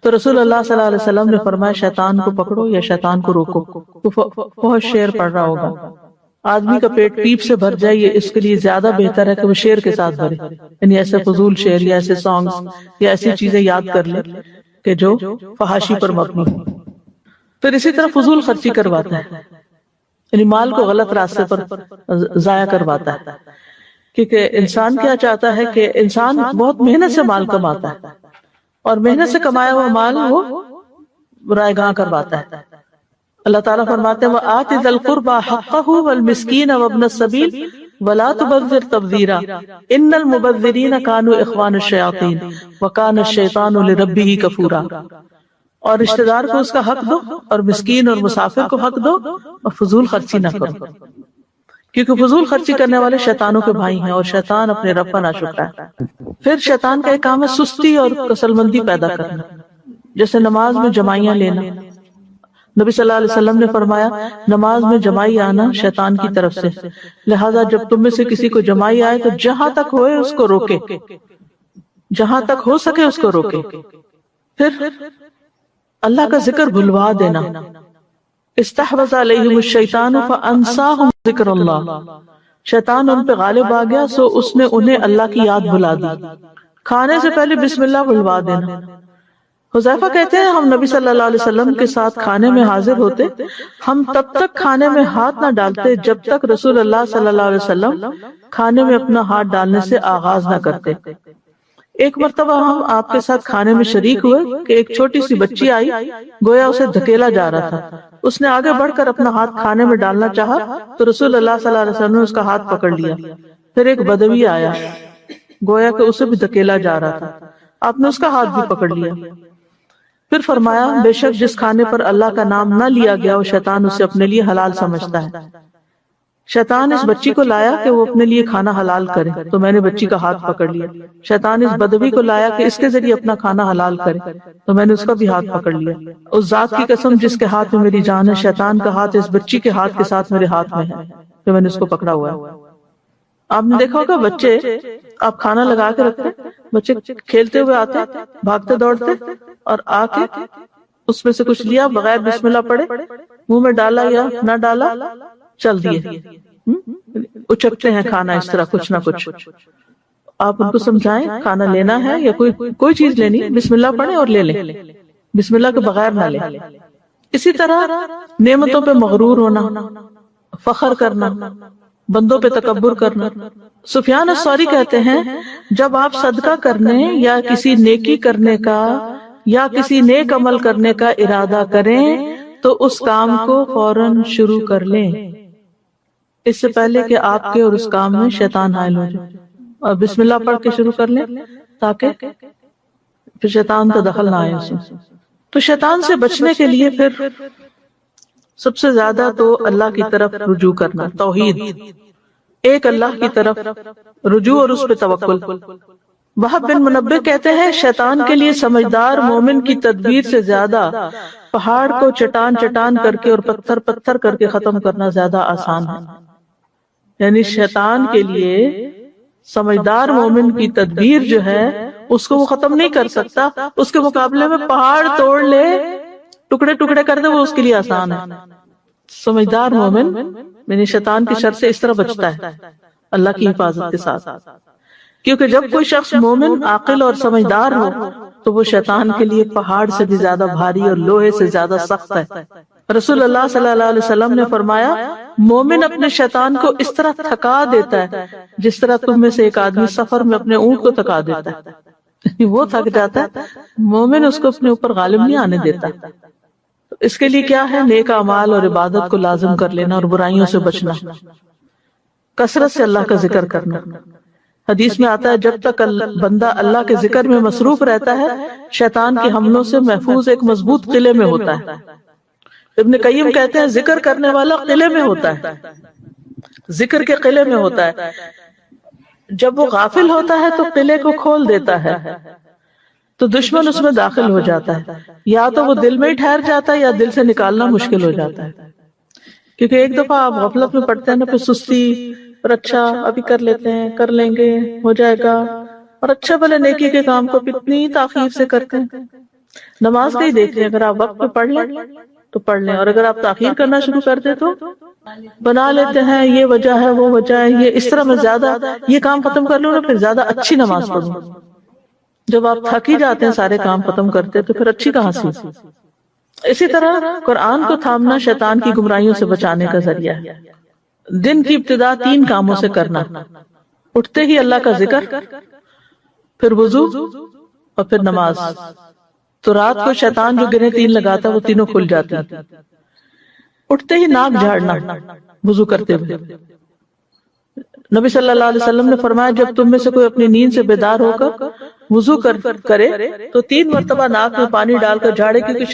تو رسول اللہ صلی اللہ علیہ وسلم نے فرمایا شیطان کو پکڑو یا شیطان کو روکو. بہت شعر پڑھ رہا ہوگا، آدمی کا پیٹ پیپ سے بھر جائے، یہ اس کے لیے زیادہ بہتر ہے کہ وہ شعر کے ساتھ بھرے، یعنی ایسے فضول شعر یا ایسے سانگز یا ایسی چیزیں یاد کر لے کہ جو فحاشی پر مبنی ہو. پھر اسی طرح فضول خرچی کرواتا ہے، یعنی مال کو غلط راستے پر ضائع کرواتا ہے. کیونکہ انسان کیا چاہتا ہے کہ انسان بہت محنت سے مال کماتا ہے اور محنت سے کمایا ہوا مال وہ رائے گاں کرواتا ہے. اللہ تعالیٰ فرماتے ہیں وَآتِ ذَا الْقُرْبَى حَقَّهُ وَالْمِسْكِينَ وَابْنَ السَّبِيلِ وَلَا تُبَذِّرْ تَبْذِيرًا إِنَّ الْمُبَذِّرِينَ كَانُوا إِخْوَانَ الشَّيَاطِينِ وَكَانَ الشَّيْطَانُ لِرَبِّهِ كَفُورًا. اور رشتہ دار کو اس کا حق دو، اور مسکین اور مسافر کو حق دو، اور فضول خرچی نہ کرو، کیونکہ فضول خرچی کرنے والے شیطانوں کے بھائی ہیں اور شیطان اپنے رب کا ناشکرا ہے. پھر شیطان کا ایک کام ہے سستی اور کسل مندی پیدا کرنا، جیسے نماز میں جمائیاں لینا. نبی صلی اللہ علیہ وسلم نے فرمایا نماز میں جمائی آنا شیطان کی طرف سے، لہذا جب تم میں سے کسی کو جمائی آئے تو جہاں تک ہوئے اس کو روکے، جہاں تک ہو سکے اس کو روکے. پھر اللہ کا ذکر بھلوا دینا، استحوذ علیہم الشیطان فانساہم ذکر اللہ، شیطان ان پہ غالب آ گیا سو اس نے انہیں اللہ کی یاد بھلا دی. کھانے سے پہلے بسم اللہ بھلوا دینا. حذیفہ کہتے ہیں ہم نبی صلی اللہ علیہ وسلم کے ساتھ کھانے میں حاضر ہوتے، ہم تب تک کھانے میں ہاتھ نہ ڈالتے جب تک رسول اللہ صلی اللہ علیہ وسلم کھانے میں اپنا ہاتھ ڈالنے سے آغاز نہ کرتے. ایک مرتبہ ہم آپ کے ساتھ کھانے میں شریک ہوئے کہ ایک چھوٹی سی بچی آئی، گویا اسے دھکیلا جا رہا تھا. اس نے آگے بڑھ کر اپنا ہاتھ کھانے میں ڈالنا چاہا تو رسول اللہ صلی اللہ علیہ وسلم نے اس کا ہاتھ پکڑ لیا. پھر ایک بدوی آیا، گویا کہ اسے بھی دھکیلا جا رہا تھا، آپ نے اس کا ہاتھ بھی پکڑ لیا. پھر فرمایا بے شک جس کھانے پر اللہ کا نام نہ لیا گیا وہ شیطان اسے اپنے لیے حلال سمجھتا ہے. شیطان اس بچی کو لایا کہ وہ اپنے لیے کھانا حلال کرے تو میں نے بچی کا ہاتھ پکڑ لیا. شیطان اس بدوی کو لایا کہ اس کے ذریعے اپنا کھانا حلال کرے تو میں نے اس کا بھی ہاتھ پکڑ لیا. اس ذات کی قسم جس کے ہاتھ میں میری جان ہے، شیطان کا ہاتھ اس بچی کے ہاتھ کے ساتھ میرے ہاتھ میں ہے کہ میں نے اس کو پکڑا ہوا ہے. آپ نے دیکھا ہوگا بچے، آپ کھانا لگا کے رکھتے، بچے کھیلتے ہوئے آتے، بھاگتے دوڑتے، اور آ کے اس میں سے کچھ لیا بغیر بسم اللہ پڑھے، منہ میں ڈالا یا نہ ڈالا، چل دیے، اچکتے ہیں کھانا اس طرح کچھ نہ کچھ. آپ ان کو سمجھائیں کھانا لینا ہے یا کوئی چیز لینی، بسم اللہ پڑھیں اور لے لیں، بسم اللہ کے بغیر نہ لیں۔ اسی طرح نعمتوں پہ مغرور ہونا، فخر کرنا، بندوں پہ تکبر کرنا۔ سفیان الثوری کہتے ہیں جب آپ صدقہ کرنے یا کسی نیکی کرنے کا یا کسی نیک عمل کرنے کا ارادہ کریں تو اس کام کو فوراً شروع کر لیں، اس سے پہلے کہ آپ کے اور اس کام میں شیطان حائل ہو جائے، اور بسم اللہ پڑھ کے شروع کر لیں تاکہ پھر شیطان کا دخل نہ آئے اس میں۔ تو شیطان سے بچنے کے لیے پھر سب سے زیادہ تو اللہ کی طرف رجوع کرنا، توحید، ایک اللہ کی طرف رجوع اور اس پہ توکل۔ وہب بن منبہ کہتے ہیں شیطان کے لیے سمجھدار مومن کی تدبیر سے زیادہ پہاڑ کو چٹان چٹان کر کے اور پتھر پتھر کر کے ختم کرنا زیادہ آسان ہے۔ یعنی شیطان کے لیے سمجھدار مومن کی تدبیر جو ہے اس کو وہ ختم نہیں کر سکتا، اس کے مقابلے میں پہاڑ توڑ لے، ٹکڑے ٹکڑے کر دے، وہ اس کے لیے آسان ہے۔ سمجھدار مومن یعنی شیطان کی شر سے اس طرح بچتا ہے اللہ کی حفاظت کے ساتھ، کیونکہ جب کوئی شخص مومن، عاقل اور سمجھدار ہو تو وہ شیطان کے لیے پہاڑ سے بھی زیادہ بھاری اور لوہے سے زیادہ سخت ہے۔ رسول اللہ صلی اللہ علیہ وسلم نے فرمایا مومن اپنے شیطان کو اس طرح تھکا دیتا ہے جس طرح تم میں سے ایک آدمی سفر میں اپنے اونٹ کو تھکا دیتا ہے، وہ تھک جاتا ہے، مومن اس کو اپنے اوپر غالب نہیں آنے دیتا۔ اس کے لیے کیا ہے؟ نیک اعمال اور عبادت کو لازم کر لینا اور برائیوں سے بچنا، کثرت سے اللہ کا ذکر کرنا۔ حدیث میں آتا ہے جب تک بندہ اللہ کے ذکر میں مصروف رہتا ہے شیطان کے حملوں سے محفوظ ایک مضبوط قلعے میں ہوتا ہے۔ ابن قیم کہتے ہیں ذکر کرنے والا قلعے میں ہوتا ہے، ذکر کے قلعے میں ہوتا ہے، جب وہ غافل ہوتا ہے تو قلعے کو کھول دیتا ہے تو دشمن اس میں داخل ہو جاتا ہے، یا تو وہ دل میں ہی ٹھہر جاتا ہے یا دل سے نکالنا مشکل ہو جاتا ہے، کیونکہ ایک دفعہ آپ غفلت میں پڑتے ہیں نا، پھر سستی، اور اچھا ابھی کر لیتے ہیں، کر لیں گے، ہو جائے گا، اور اچھا بھلے نیکی کے کام کو کتنی تاخیر سے کرتے ہیں۔ نماز کا ہی دیکھ لیں، اگر آپ وقت پہ پڑھ لیں تو پڑھ لیں، اور اگر آپ تاخیر کرنا شروع کر دیں تو بنا لیتے ہیں یہ وجہ ہے وہ وجہ ہے، یہ اس طرح میں زیادہ یہ کام ختم کر لوں نا پھر زیادہ اچھی نماز پڑھوں۔ جب آپ تھک ہی جاتے ہیں سارے کام ختم کرتے تو پھر اچھی کہاں سے؟ اسی طرح قرآن کو تھامنا شیطان کی گمراہیوں سے بچانے کا ذریعہ ہے۔ دن کی ابتدا 3 کاموں سے کرنا، اٹھتے ہی اللہ کا ذکر، پھر وضو اور پھر نماز۔ تو رات کو شیطان جو گرہیں 3 لگاتا وہ تینوں کھل جاتے ہیں۔ اٹھتے ہی ناک جھاڑنا وضو کرتے ہوئے، نبی صلی اللہ علیہ وسلم نے فرمایا جب تم میں سے کوئی اپنی نیند سے بیدار ہو کر وضو کرے تو 3 مرتبہ ناک میں پانی ڈال کر جھاڑے، کیونکہ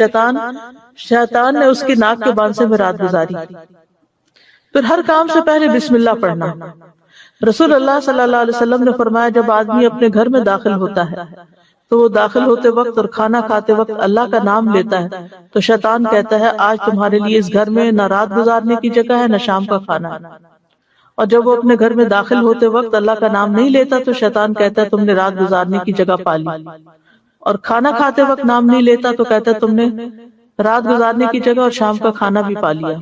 شیطان نے اس کی ناک کے بانسے میں رات گزاری۔ پھر ہر کام سے پہلے بسم اللہ پڑھنا۔ رسول اللہ صلی اللہ علیہ وسلم نے فرمایا جب آدمی اپنے گھر میں داخل ہوتا ہے تو وہ داخل ہوتے وقت اور کھانا کھاتے وقت اللہ کا نام لیتا ہے تو شیطان کہتا ہے آج تمہارے لیے اس گھر میں نہ رات گزارنے کی جگہ ہے نہ شام کا کھانا ہے، اور جب وہ اپنے گھر میں داخل ہوتے وقت اللہ کا نام نہیں لیتا تو شیطان کہتا ہے تم نے رات گزارنے کی جگہ پا لی، اور کھانا کھاتے وقت نام نہیں لیتا تو کہتا ہے تم نے رات گزارنے کی جگہ اور شام کا کھانا بھی پا لیا۔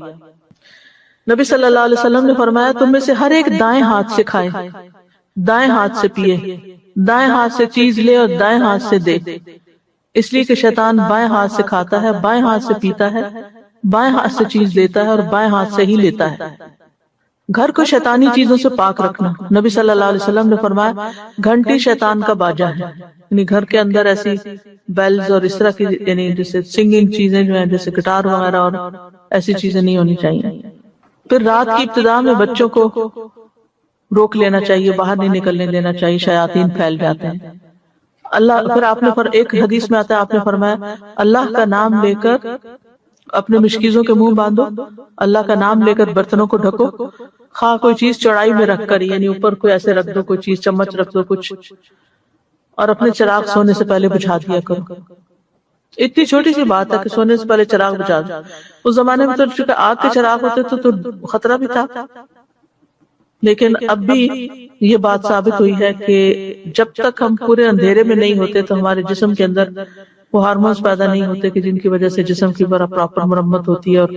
نبی صلی اللہ علیہ وسلم نے فرمایا تم میں سے ہر ایک دائیں ہاتھ سے کھائے، دائیں ہاتھ سے پیے، دائیں ہاتھ سے چیز لے اور دائیں ہاتھ سے دے، اس لیے کہ شیطان بائیں ہاتھ سے کھاتا ہے، بائیں ہاتھ سے پیتا ہے، بائیں ہاتھ سے چیز لیتا ہے اور بائیں ہاتھ سے ہی لیتا ہے۔ گھر کو شیطانی چیزوں سے پاک رکھنا، نبی صلی اللہ علیہ وسلم نے فرمایا گھنٹی شیطان کا باجا ہے، یعنی گھر کے اندر ایسی بیلز اور اس طرح کی یعنی جیسے سنگنگ چیزیں جو ہیں جیسے گٹار وغیرہ اور ایسی چیزیں نہیں ہونی چاہیے۔ پھر رات کی ابتدا میں بچوں کو روک لینا چاہیے، باہر نہیں نکلنے دینا چاہیے، شیاطین پھیل جاتے ہیں۔ پھر آپ نے ایک حدیث میں آتا ہے آپ نے فرمایا اللہ کا نام لے کر اپنے مشکیزوں کے منہ باندھو، اللہ کا نام لے کر برتنوں کو ڈھکو، خواہ کوئی چیز چوڑائی میں رکھ کر یعنی اوپر کوئی ایسے رکھ دو، کوئی چیز چمچ رکھ دو کچھ، اور اپنے چراغ سونے سے پہلے بجھا دیا کرو۔ اتنی چھوٹی سی بات ہے کہ سونے سے پہلے چراغ بجھا دو۔ اس زمانے میں تو چونکہ آگ کے چراغ ہوتے تو خطرہ بھی تھا، لیکن اب بھی یہ بات ثابت ہوئی ہے کہ جب تک ہم پورے اندھیرے میں نہیں ہوتے تو ہمارے جسم کے اندر وہ ہارمونز پیدا نہیں ہوتے کہ جن کی وجہ سے جسم کی بڑا پراپر مرمت ہوتی ہے اور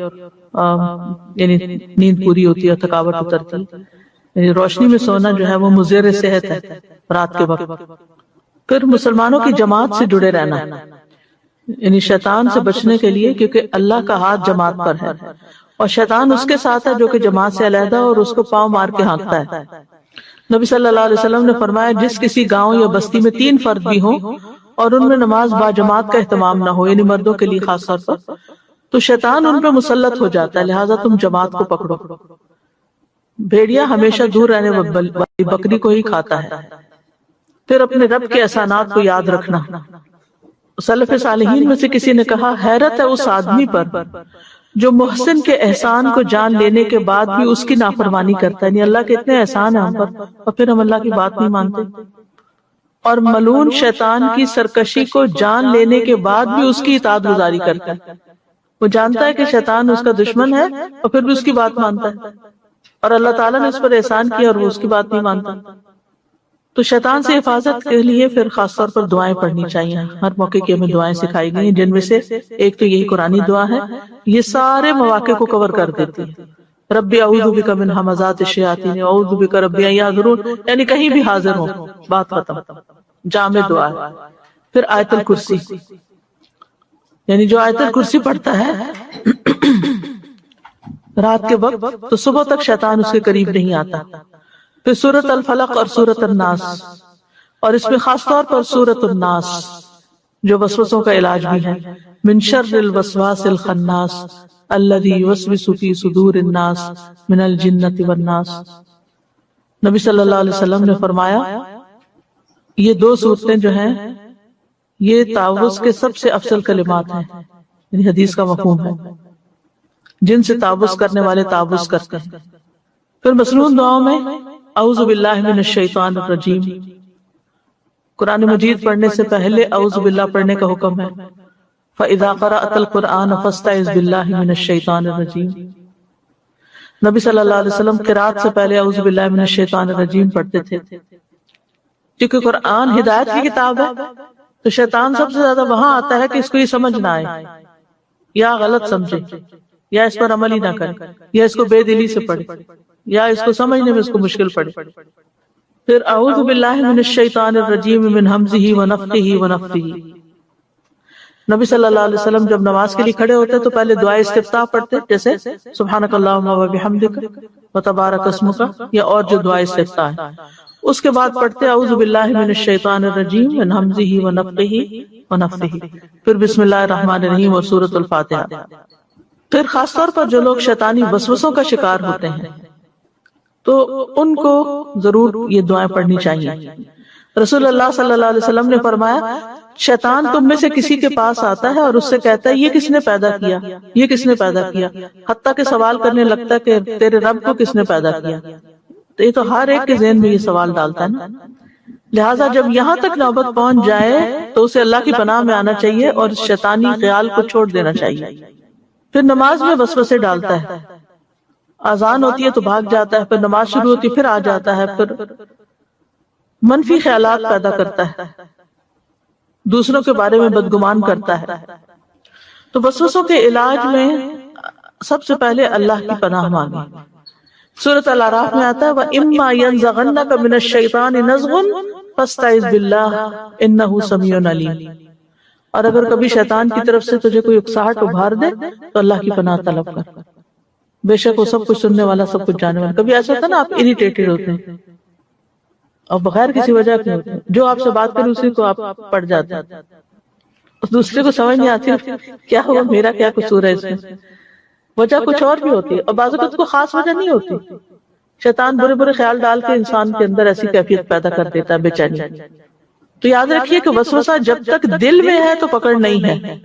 یعنی نیند پوری ہوتی ہے اور تھکاوٹ اترتی ہے۔ یعنی روشنی میں سونا جو ہے وہ مضر صحت ہے رات کے وقت۔ پھر مسلمانوں کی جماعت سے جڑے رہنا، یعنی شیطان سے بچنے کے لیے، کیونکہ اللہ کا ہاتھ جماعت پر ہے اور شیطان اس کے ساتھ ہے جو کہ جماعت سے علیحدہ اور اس کو پاؤں مار کے ہانکتا ہے۔ نبی صلی اللہ علیہ وسلم نے فرمایا جس کسی گاؤں یا بستی میں 3 فرد بھی ہوں اور ان میں نماز با جماعت کا اہتمام نہ ہو، یعنی مردوں کے لیے خاص طور پر، تو شیطان ان پہ مسلط ہو جاتا ہے، لہٰذا تم جماعت کو پکڑو۔ بھیڑیا ہمیشہ دور رہنے والی بکری کو ہی کھاتا ہے۔ پھر اپنے رب کے احسانات کو یاد رکھنا۔ سلف صالحین میں سے کسی نے کہا حیرت ہے اس آدمی پر جو محسن کے احسان کو جان لینے کے بعد بھی اس کی نافرمانی کرتا ہے، یعنی اللہ کے اتنے احسان ہیں ہم پر اور پھر ہم اللہ کی بات نہیں مانتے۔ اور ملعون شیطان کی سرکشی کو جان لینے کے بعد بھی اس کی اطاعت گزاری کرتا ہے، وہ جانتا ہے کہ شیطان اس کا دشمن ہے اور پھر بھی اس کی بات مانتا ہے، اور اللہ تعالیٰ نے اس پر احسان کیا اور وہ اس کی بات نہیں مانتا۔ تو شیطان سے حفاظت کے لیے پھر خاص طور پر دعائیں پڑھنی چاہیے۔ ہر موقع کی ہمیں دعائیں سکھائی گئی ہیں، جن میں سے ایک تو یہی قرآنی دعا ہے، یہ سارے مواقع کو کور کر دیتی ہے۔ ربی اعوذ بک من ہمزات الشیاطین واعوذ بک ربی ان یحضرون، یعنی کہیں بھی حاضر ہو، بات ختم، جامع دعا ہے۔ پھر آیت الکرسی، یعنی جو آیت الکرسی پڑھتا ہے رات کے وقت تو صبح تک شیطان اس کے قریب نہیں آتا۔ پھر سورۃ الفلق اور سورۃ الناس، اور اس میں خاص طور پر سورۃ الناس جو وسوسوں کا علاج بھی ہے، من شر الوسواس الخناس الذی یوسوس فی صدور الناس من الجنۃ والناس۔ نبی صلی اللہ علیہ وسلم نے فرمایا یہ 2 صورتیں جو ہیں یہ تعوذ کے سب سے افضل کلمات ہیں، یعنی حدیث کا مفہوم ہے، جن سے تعوذ کرنے والے تعوذ کرتے ہیں۔ پھر مسنون دعاؤں میں اعوذ باللہ من الشیطان الرجیم، قرآن مجید پڑھنے سے پہلے اعوذ باللہ پڑھنے کا حکم ہے۔ فَإِذَا قَرَأْتَ الْقُرْآنَ فَاسْتَعِذْ بِاللَّهِ مِنَ الشَّيْطَانِ الرَّجِيمِ۔ نبی صلی اللہ علیہ وسلم قرات سے پہلے اعوذ باللہ من الشیطان الرجیم پڑھتے تھے، کیونکہ قرآن ہدایت کی کتاب ہے، تو شیطان سب سے زیادہ وہاں آتا ہے کہ اس کو یہ سمجھ نہ آئے یا غلط سمجھے یا اس پر عمل ہی نہ کرے یا اس کو بے دلی سے پڑھے یا اس کو سمجھنے میں اس کو مشکل پڑے۔ پھر اعوذ باللہ من الشیطان الرجیم من ہمزہ ونفخہ ونفثہ۔ نبی صلی اللہ علیہ وسلم جب نماز کے لیے کھڑے ہوتے تو پہلے دعائے استفتاح پڑھتے، جیسے سبحانک اللہم وبحمدک وتبارک اسمک، یا اور جو دعائے استفتاح ہے، اس کے بعد پڑھتے اعوذ باللہ من الشیطان الرجیم من ہمزہ ونفخہ ونفثہ، پھر بسم اللہ الرحمن الرحیم اور سورۃ الفاتحہ۔ پھر خاص طور پر جو لوگ شیطانی وسوسوں کا شکار ہوتے ہیں تو ان کو ضرور یہ دعائیں پڑھنی چاہیے۔ رسول اللہ صلی اللہ علیہ وسلم نے فرمایا شیطان تم میں سے کسی کے پاس آتا ہے اور اس سے کہتا ہے یہ کس نے پیدا کیا، یہ کس نے پیدا کیا، حتیٰ کہ سوال کرنے لگتا ہے کہ تیرے رب کو کس نے پیدا کیا۔ تو یہ تو ہر ایک کے ذہن میں یہ سوال ڈالتا ہے نا، لہٰذا جب یہاں تک نوبت پہنچ جائے تو اسے اللہ کی پناہ میں آنا چاہیے اور شیطانی خیال کو چھوڑ دینا چاہیے۔ پھر نماز میں وسوسے ڈالتا ہے، اذان ہوتی ہے تو بھاگ جاتا ہے، پھر نماز شروع ہوتی ہے پھر آ جاتا ہے، پھر منفی خیالات پیدا کرتا ہے، دوسروں کے بارے میں بدگمان کرتا ہے۔ تو وسوسوں کے علاج میں سب سے پہلے اللہ کی پناہ مانگیں۔ سورۃ الاعراف میں آتا ہے وَإِمَّا يَنزَغَنَّكَ مِنَ الشَّيْطَانِ نَزْغٌ فَاسْتَعِذْ بِاللَّهِ إِنَّهُ سَمِيعٌ عَلِيمٌ، اور اگر کبھی شیطان کی طرف سے تجھے کوئی اکساہٹ ابھار دے تو اللہ کی پناہ طلب کر، بے شک وہ سب کچھ سننے والا سب کچھ جاننے والا۔ کبھی ایسا ہوتا ہے نا آپ اریٹیٹڈ ہوتے ہیں اور بغیر کسی وجہ کے ہوتے ہیں، جو آپ سے بات کرے اسی کو آپ پڑ جاتے ہیں، دوسرے کو سمجھ نہیں آتی کیا ہوا، میرا کیا قصور ہے اس میں، وجہ کچھ اور بھی ہوتی ہے، اور بعض اوقات کو خاص وجہ نہیں ہوتی، شیطان برے برے خیال ڈال کے انسان کے اندر ایسی کیفیت پیدا کر دیتا ہے بے چینی۔ تو یاد رکھیے کہ وسوسہ جب تک دل میں ہے تو پکڑ نہیں ہے،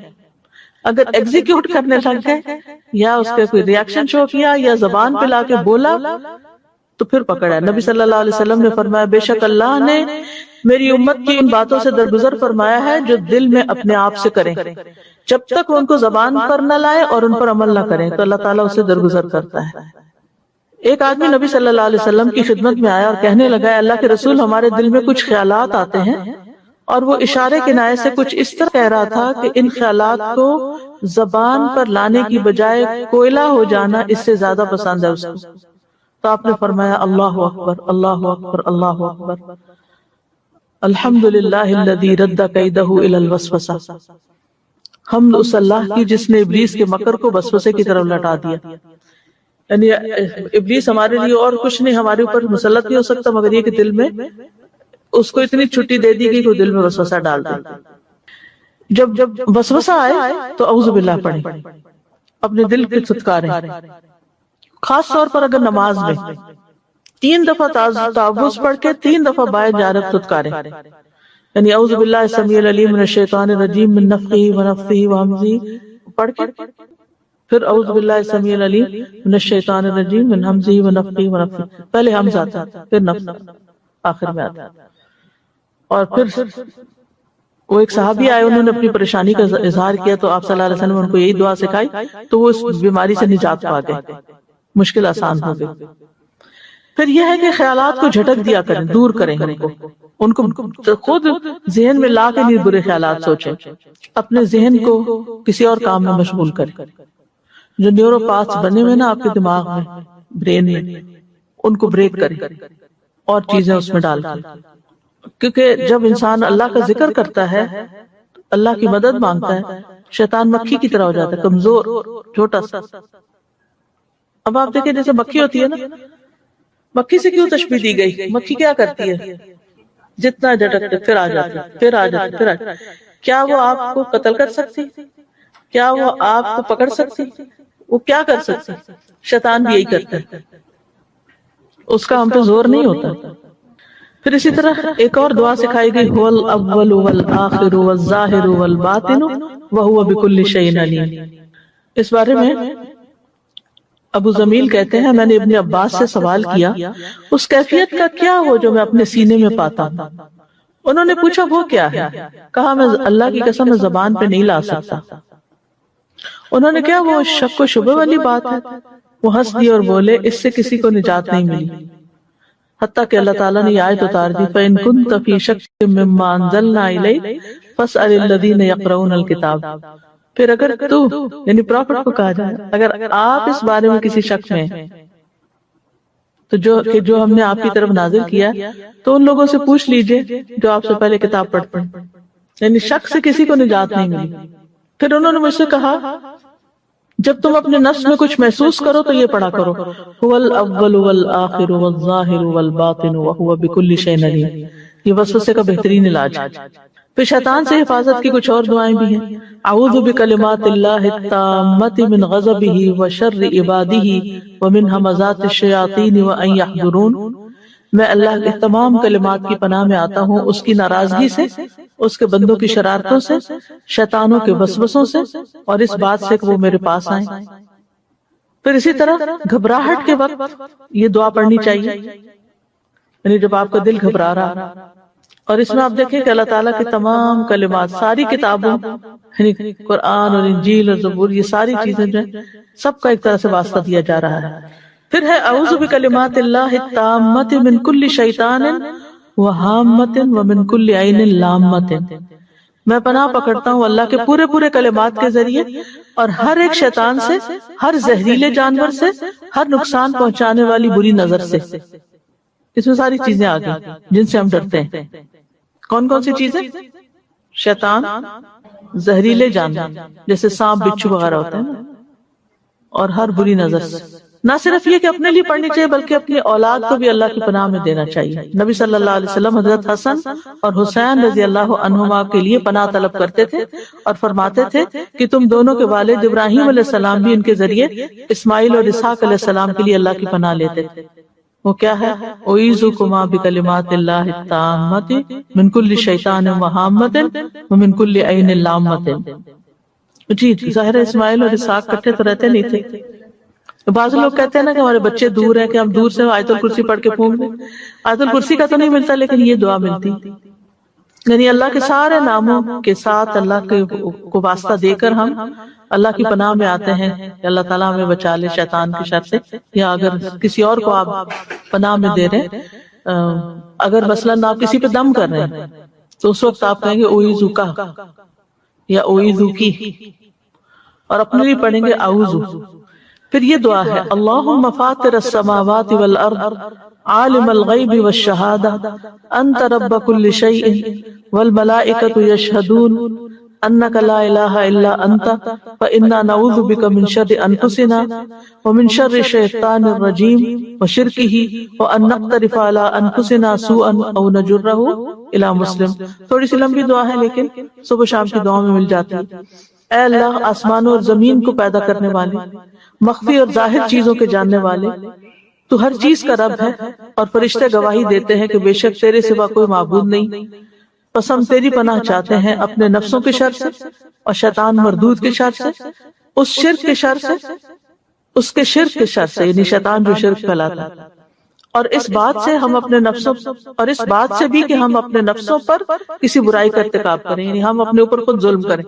اگر ایگزیکیوٹ کرنے لگ گئے یا اس کے کوئی ری ایکشن شو کیا یا زبان پہ لا کے بولا تو پھر پکڑ ہے۔ نبی صلی اللہ علیہ وسلم نے فرمایا بے شک اللہ نے میری امت کی ان باتوں سے درگزر فرمایا ہے جو دل میں اپنے آپ سے کریں، جب تک وہ ان کو زبان پر نہ لائے اور ان پر عمل نہ کریں تو اللہ تعالیٰ اسے درگزر کرتا ہے۔ ایک آدمی نبی صلی اللہ علیہ وسلم کی خدمت میں آیا اور کہنے لگا اللہ کے رسول ہمارے دل میں کچھ خیالات آتے ہیں، اور وہ اشارے کنایے سے کچھ اس طرح کہہ رہا تھا کہ ان خیالات کو زبان پر لانے کی بجائے کوئلہ ہو جانا اس سے زیادہ پسند ہے اس کو۔ تو آپ نے فرمایا اللہ اکبر اللہ اکبر اللہ اکبر، الحمدللہ الذی رد کیدہ الی الوسوسہ، حمد اس اللہ کی جس نے ابلیس کے مکر کو وسوسے کی طرف لٹا دیا. یعنی ابلیس ہمارے لیے اور کچھ نہیں، ہمارے اوپر مسلط نہیں ہو سکتا مگر یہ کہ دل میں اس کو اتنی چھٹی دے دی گئی کہ دل میں وسوسہ ڈال دے. جب وسوسہ آئے تو اعوذ باللہ پڑھیں، اپنے دل پہ چھٹکاریں. خاص طور پر اگر نماز میں 3 دفعہ تعوذ پڑھ کے 3 دفعہ بائیں جانب چھٹکاریں، یعنی اعوذ باللہ السمیع العلیم من الشیطان الرجیم من نفخہ ونفثہ وہمزہ پڑھ کے پھر اعوذ باللہ السمیع العلیم من الشیطان الرجیم من ہمزہ ونفخہ ونفثہ، پہلے حمز آتا ہے پھر نفث آخر میں آتا ہے. اور پھر وہ ایک صحابی آئے، انہوں نے اپنی پریشانی کا اظہار کیا تو آپ صلی اللہ علیہ وسلم نے ان کو یہی دعا سکھائی تو وہ اس بیماری سے نجات پا گئے، مشکل آسان ہو گئی. پھر یہ ہے کہ خیالات کو جھٹک دیا کریں، دور کریں ان کو خود ذہن میں لا کے نہیں برے خیالات سوچیں، اپنے ذہن کو کسی اور کام میں مشغول کریں. جو نیورو پاتھس بنے ہوئے نا آپ کے دماغ میں برین میں، ان کو بریک کریں اور چیزیں اس میں ڈال کریں. کیونکہ جب انسان اللہ کا ذکر کرتا ہے، اللہ کی مدد مانگتا ہے، شیطان مکھی کی طرح ہو جاتا ہے، کمزور چھوٹا سا. اب آپ دیکھیں جیسے مکھی ہوتی ہے نا، مکھی سے کیوں تشبیہ دی گئی؟ مکھی کیا کرتی ہے؟ جتنا جھٹکتے پھر آ جاتی، پھر آ جاتی، پھر آ جاتی. کیا وہ آپ کو قتل کر سکتی؟ کیا وہ آپ کو پکڑ سکتی؟ وہ کیا کر سکتی؟ شیطان بھی یہی کرتا ہے، اس کا ہم پہ زور نہیں ہوتا. پھر اسی طرح ایک اور دعا سکھائی گئی، هو الاول والآخر والظاہر والباطن وهو بكل شيء علیم. اس بارے میں ابو زمیل کہتے ہیں میں نے ابن عباس سے سوال کیا اس کیفیت کا کیا ہو جو میں اپنے سینے میں پاتا ہوں. انہوں نے پوچھا وہ کیا ہے؟ کہا میں اللہ کی قسم میں زبان پہ نہیں لا سکتا. انہوں نے کیا وہ شک و شبہ والی بات ہے؟ وہ ہنس دی اور بولے اس سے کسی کو نجات نہیں ملی، حتیٰ کہ اللہ تعالیٰ نے یہ آیت اتار دی فَإِن كُنتَ فِي شَكٍّ مِّمَّا أَنزَلْنَا إِلَيْكَ فَاسْأَلِ الَّذِينَ يَقْرَؤُونَ الْكِتَابَ. پھر اگر تو یعنی پروفٹ کو کہا جائے اگر آپ اس بارے میں کسی شک میں ہیں تو جو ہم نے آپ کی طرف نازل کیا تو ان لوگوں سے پوچھ لیجئے جو آپ سے پہلے کتاب پڑھتے ہیں. یعنی شک سے کسی کو نجات نہیں ملی. پھر انہوں نے مجھ سے کہا جب تم اپنے نفس میں کچھ محسوس کرو تو یہ پڑھا کرو هو الاول والآخر والظاہر والباطن وهو بكل شيء علیم. یہ وسوسے کا بہترین علاج ہے. پھر شیطان سے حفاظت کی کچھ اور دعائیں بھی ہیں. اعوذ بکلمات اللہ التامۃ من غضبہ وشر عبادہ ومن ہمزات الشیاطین وان یحضرون. میں اللہ کے تمام کلمات کی پناہ میں آتا ہوں اس کی ناراضگی سے، اس کے بندوں کی شرارتوں سے، شیطانوں کے وسوسوں سے اور اس بات سے کہ وہ میرے پاس آئیں. پھر اسی طرح گھبراہٹ کے وقت یہ دعا پڑھنی چاہیے، یعنی جب آپ کا دل گھبرا رہا. اور اس میں آپ دیکھیں کہ اللہ تعالیٰ کے تمام کلمات ساری کتابوں یعنی قرآن اور انجیل اور زبور یہ ساری چیزیں جو ہیں سب کا ایک طرح سے واسطہ دیا جا رہا ہے. پھر ہے اعوذ بکلمات اللہ التامۃ من کل شیطان وہامۃ ومن کل عین لامۃ. میں پناہ پکڑتا ہوں اللہ کے پورے کلمات کے ذریعے اور ہر ایک شیطان سے، ہر زہریلے جانور سے، ہر نقصان پہنچانے والی بری نظر سے. اس میں ساری چیزیں آ گئی جن سے ہم ڈرتے ہیں. کون کون سی چیزیں؟ شیطان، زہریلے جانور جیسے سانپ بچھو وغیرہ ہوتے ہیں اور ہر بری نظر سے. نہ صرف یہ کہ اپنے لیے پڑھنی چاہیے بلکہ اپنی اولاد کو بھی اللہ کی پناہ میں دینا چاہیے. نبی صلی اللہ علیہ وسلم حضرت حسن اور حسین رضی اللہ عنہما کے لیے پناہ طلب کرتے تھے اور فرماتے تھے کہ تم دونوں کے والد ابراہیم علیہ السلام بھی ان کے ذریعے اسماعیل اور اسحاق علیہ السلام کے لیے اللہ کی پناہ لیتے تھے. وہ کیا ہے؟ اعوذکما بکلمات اللہ التامۃ من کل شیطان وہامۃ ومن کل عین لامۃ. جی ظاہر اسماعیل اور اسحاق کٹھے تو رہتے نہیں تھے. بعض لوگ کہتے ہیں نا کہ ہمارے بچے دور ہیں کہ ہم دور سے آیت الکرسی پڑھ کے پھونک دیں. آیت الکرسی کا تو نہیں ملتا لیکن یہ دعا ملتی، یعنی اللہ کے سارے ناموں کے ساتھ اللہ کو واسطہ دے کر ہم اللہ کی پناہ میں آتے ہیں کہ اللہ تعالیٰ ہمیں بچا لے شیطان کی شر سے. یا اگر کسی اور کو آپ پناہ میں دے رہے ہیں، اگر مثلاً آپ کسی پہ دم کر رہے ہیں تو اس وقت آپ کہیں گے اوئیزوکا یا اوئیزوکی، اور اپنے لیے پڑھیں گے اعوذ. پھر یہ دعا ہے اللہم فاطر السماوات والارض عالم الغیب والشہادہ انت رب کل شیء والملائکۃ یشہدون انک لا الہ الا انت فانا نعوذ بک من شر انفسنا ومن شر الشیطان الرجیم وشرکہ وان نقترف علی انفسنا سوءا او نجرہ الی مسلم. تھوڑی سی لمبی دعا ہے لیکن صبح شام کی دعا میں مل جاتی ہے. اے اللہ آسمانوں اور زمین کو پیدا کرنے والے، مخفی اور ظاہر چیزوں کے جاننے والے، تو ہر چیز کا رب ہے اور فرشتے گواہی دیتے ہیں کہ بے شک تیرے سوا کوئی معبود نہیں. بس ہم تیری پناہ چاہتے ہیں اپنے نفسوں کے شر سے اور شیطان مردود کے شر سے، اس شرک کے شر سے، اس کے شرک کے شر سے، یعنی شیطان جو شرک پھیلاتا ہے، اور اس بات سے ہم اپنے نفسوں اور اس بات سے بھی کہ ہم اپنے نفسوں پر کسی برائی کا ارتکاب کریں، یعنی ہم اپنے اوپر خود ظلم کریں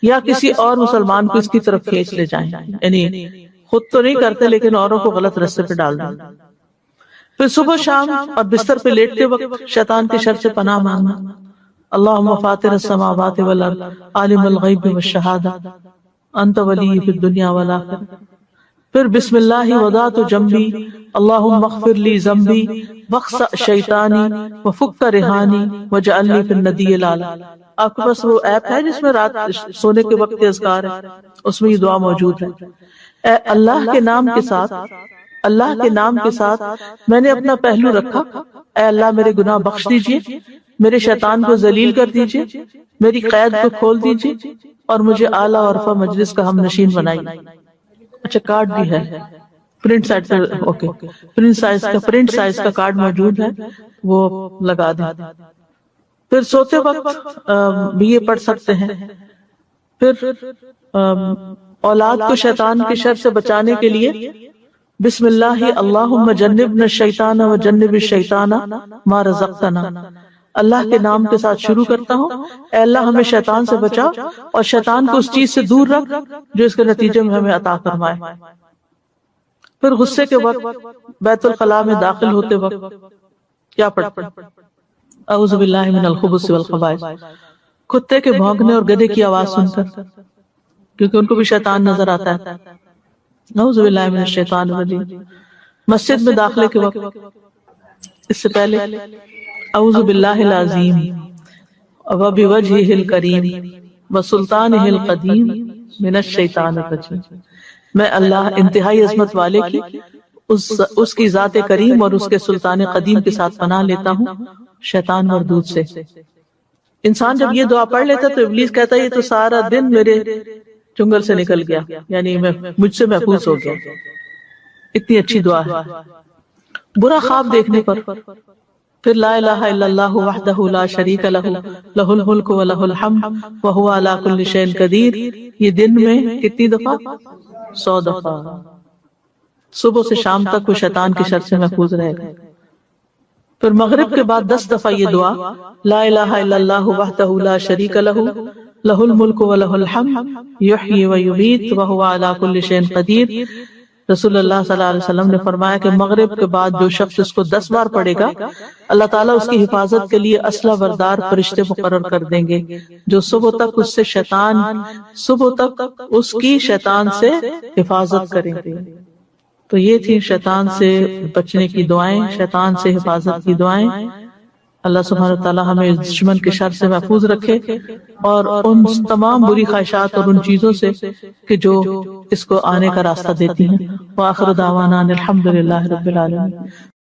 یا کسی اور مسلمان کو اس کی طرف کھینچ لے جائیں، یعنی خود تو نہیں کرتے لیکن اوروں کو غلط راستے پہ ڈال دیں. پھر صبح شام اور بستر پہ لیٹتے وقت شیطان کے شر سے پناہ مانگنا. اللہم فاطر السماوات والارض عالم الغیب والشہادہ انت ولی فی الدنیا والآخرہ. پھر بسم اللہ وضعت جنبی اللہم اغفر لی ذنبی واخسأ شیطانی وفک رہانی وجعلنی فی الندی الاعلی. آپ کے پاس وہ ایپ ہے جس میں رات سونے کے وقت اذکار ہے، اس میں یہ دعا موجود ہے. اے اللہ کے نام کے ساتھ، اللہ کے نام کے ساتھ میں نے اپنا پہلو رکھا. اے اللہ میرے گناہ بخش دیجئے، میرے شیطان کو ذلیل کر دیجئے، میری قید کو کھول دیجئے اور مجھے اعلیٰ اور رفع مجلس کا ہم نشین بنائیے. اچھا کارڈ بھی ہے پرنٹ سائز کا، اوکے پرنٹ سائز کا کارڈ موجود ہے، وہ لگا دیں. پھر سوتے وقت بھی یہ پڑھ سکتے ہیں. پھر اولاد کو شیطان کے شر سے بچانے کے لیے بسم اللہ اللہم جنبنا الشیطان وجنب الشیطان ما رزقتنا. اللہ کے نام کے ساتھ شروع کرتا ہوں، اے اللہ ہمیں شیطان سے بچا اور شیطان کو اس چیز سے دور رکھ جو اس کے نتیجے میں ہمیں عطا فرمائے. پھر غصے کے وقت بیت الخلاء میں داخل ہوتے وقت کیا پڑھتے؟ اعوذ باللہ من الخبث والخبائث. کتے کے بھونکنے اور گدھے کی آواز سن کر، کیونکہ ان کو بھی شیطان نظر آتا ہے. اعوذ باللہ من الشیطان الرجیم. مسجد میں داخلے کے وقت اس سے پہلے اعوذ باللہ العظیم وبوجہہ الکریم وسلطانہ القدیم من الشیطان الرجیم. میں اللہ انتہائی عظمت والے کی اس کی ذات کریم اور اس کے سلطان قدیم کے ساتھ پناہ لیتا ہوں شیطان مردود سے. انسان جب یہ دعا پڑھ لیتا تو ابلیس کہتا ہے یہ تو سارا دن میرے چنگل سے نکل گیا، یعنی مجھ سے محفوظ ہو گیا. اتنی اچھی دعا ہے. برا خواب دیکھنے پر پھر لا الہ الا اللہ وحدہ لا شریک لہ لہ الملک ولہ الحمد وہو علی کل شیء قدیر. یہ دن میں کتنی دفعہ؟ 100 دفعہ. صبح سے شام تک وہ شیطان کی شر سے محفوظ رہے گا. پھر مغرب کے بعد 10 دفعہ یہ دعا لا الہ الا اللہ وحدہ لا شریک لہ لہ الملک ولہ الحمد یحیی ویمیت وہو علی کل شیء قدیر. رسول اللہ صلی اللہ علیہ وسلم نے فرمایا کہ مغرب کے بعد جو شخص اس کو 10 بار پڑھے گا اللہ تعالیٰ اس کی حفاظت کے لیے اسلحہ بردار فرشتے مقرر کر دیں گے جو صبح تک اس کی شیطان سے حفاظت کریں گے. تو یہ تھی شیطان سے بچنے کی دعائیں، شیطان سے حفاظت کی دعائیں. اللہ سبحانہ وتعالی ہمیں دشمن کے شر سے محفوظ رکھے اور ان تمام بری خواہشات اور ان چیزوں سے کہ جو اس کو آنے کا راستہ دیتی ہیں. وآخر دعوانا الحمدللہ رب العالمین.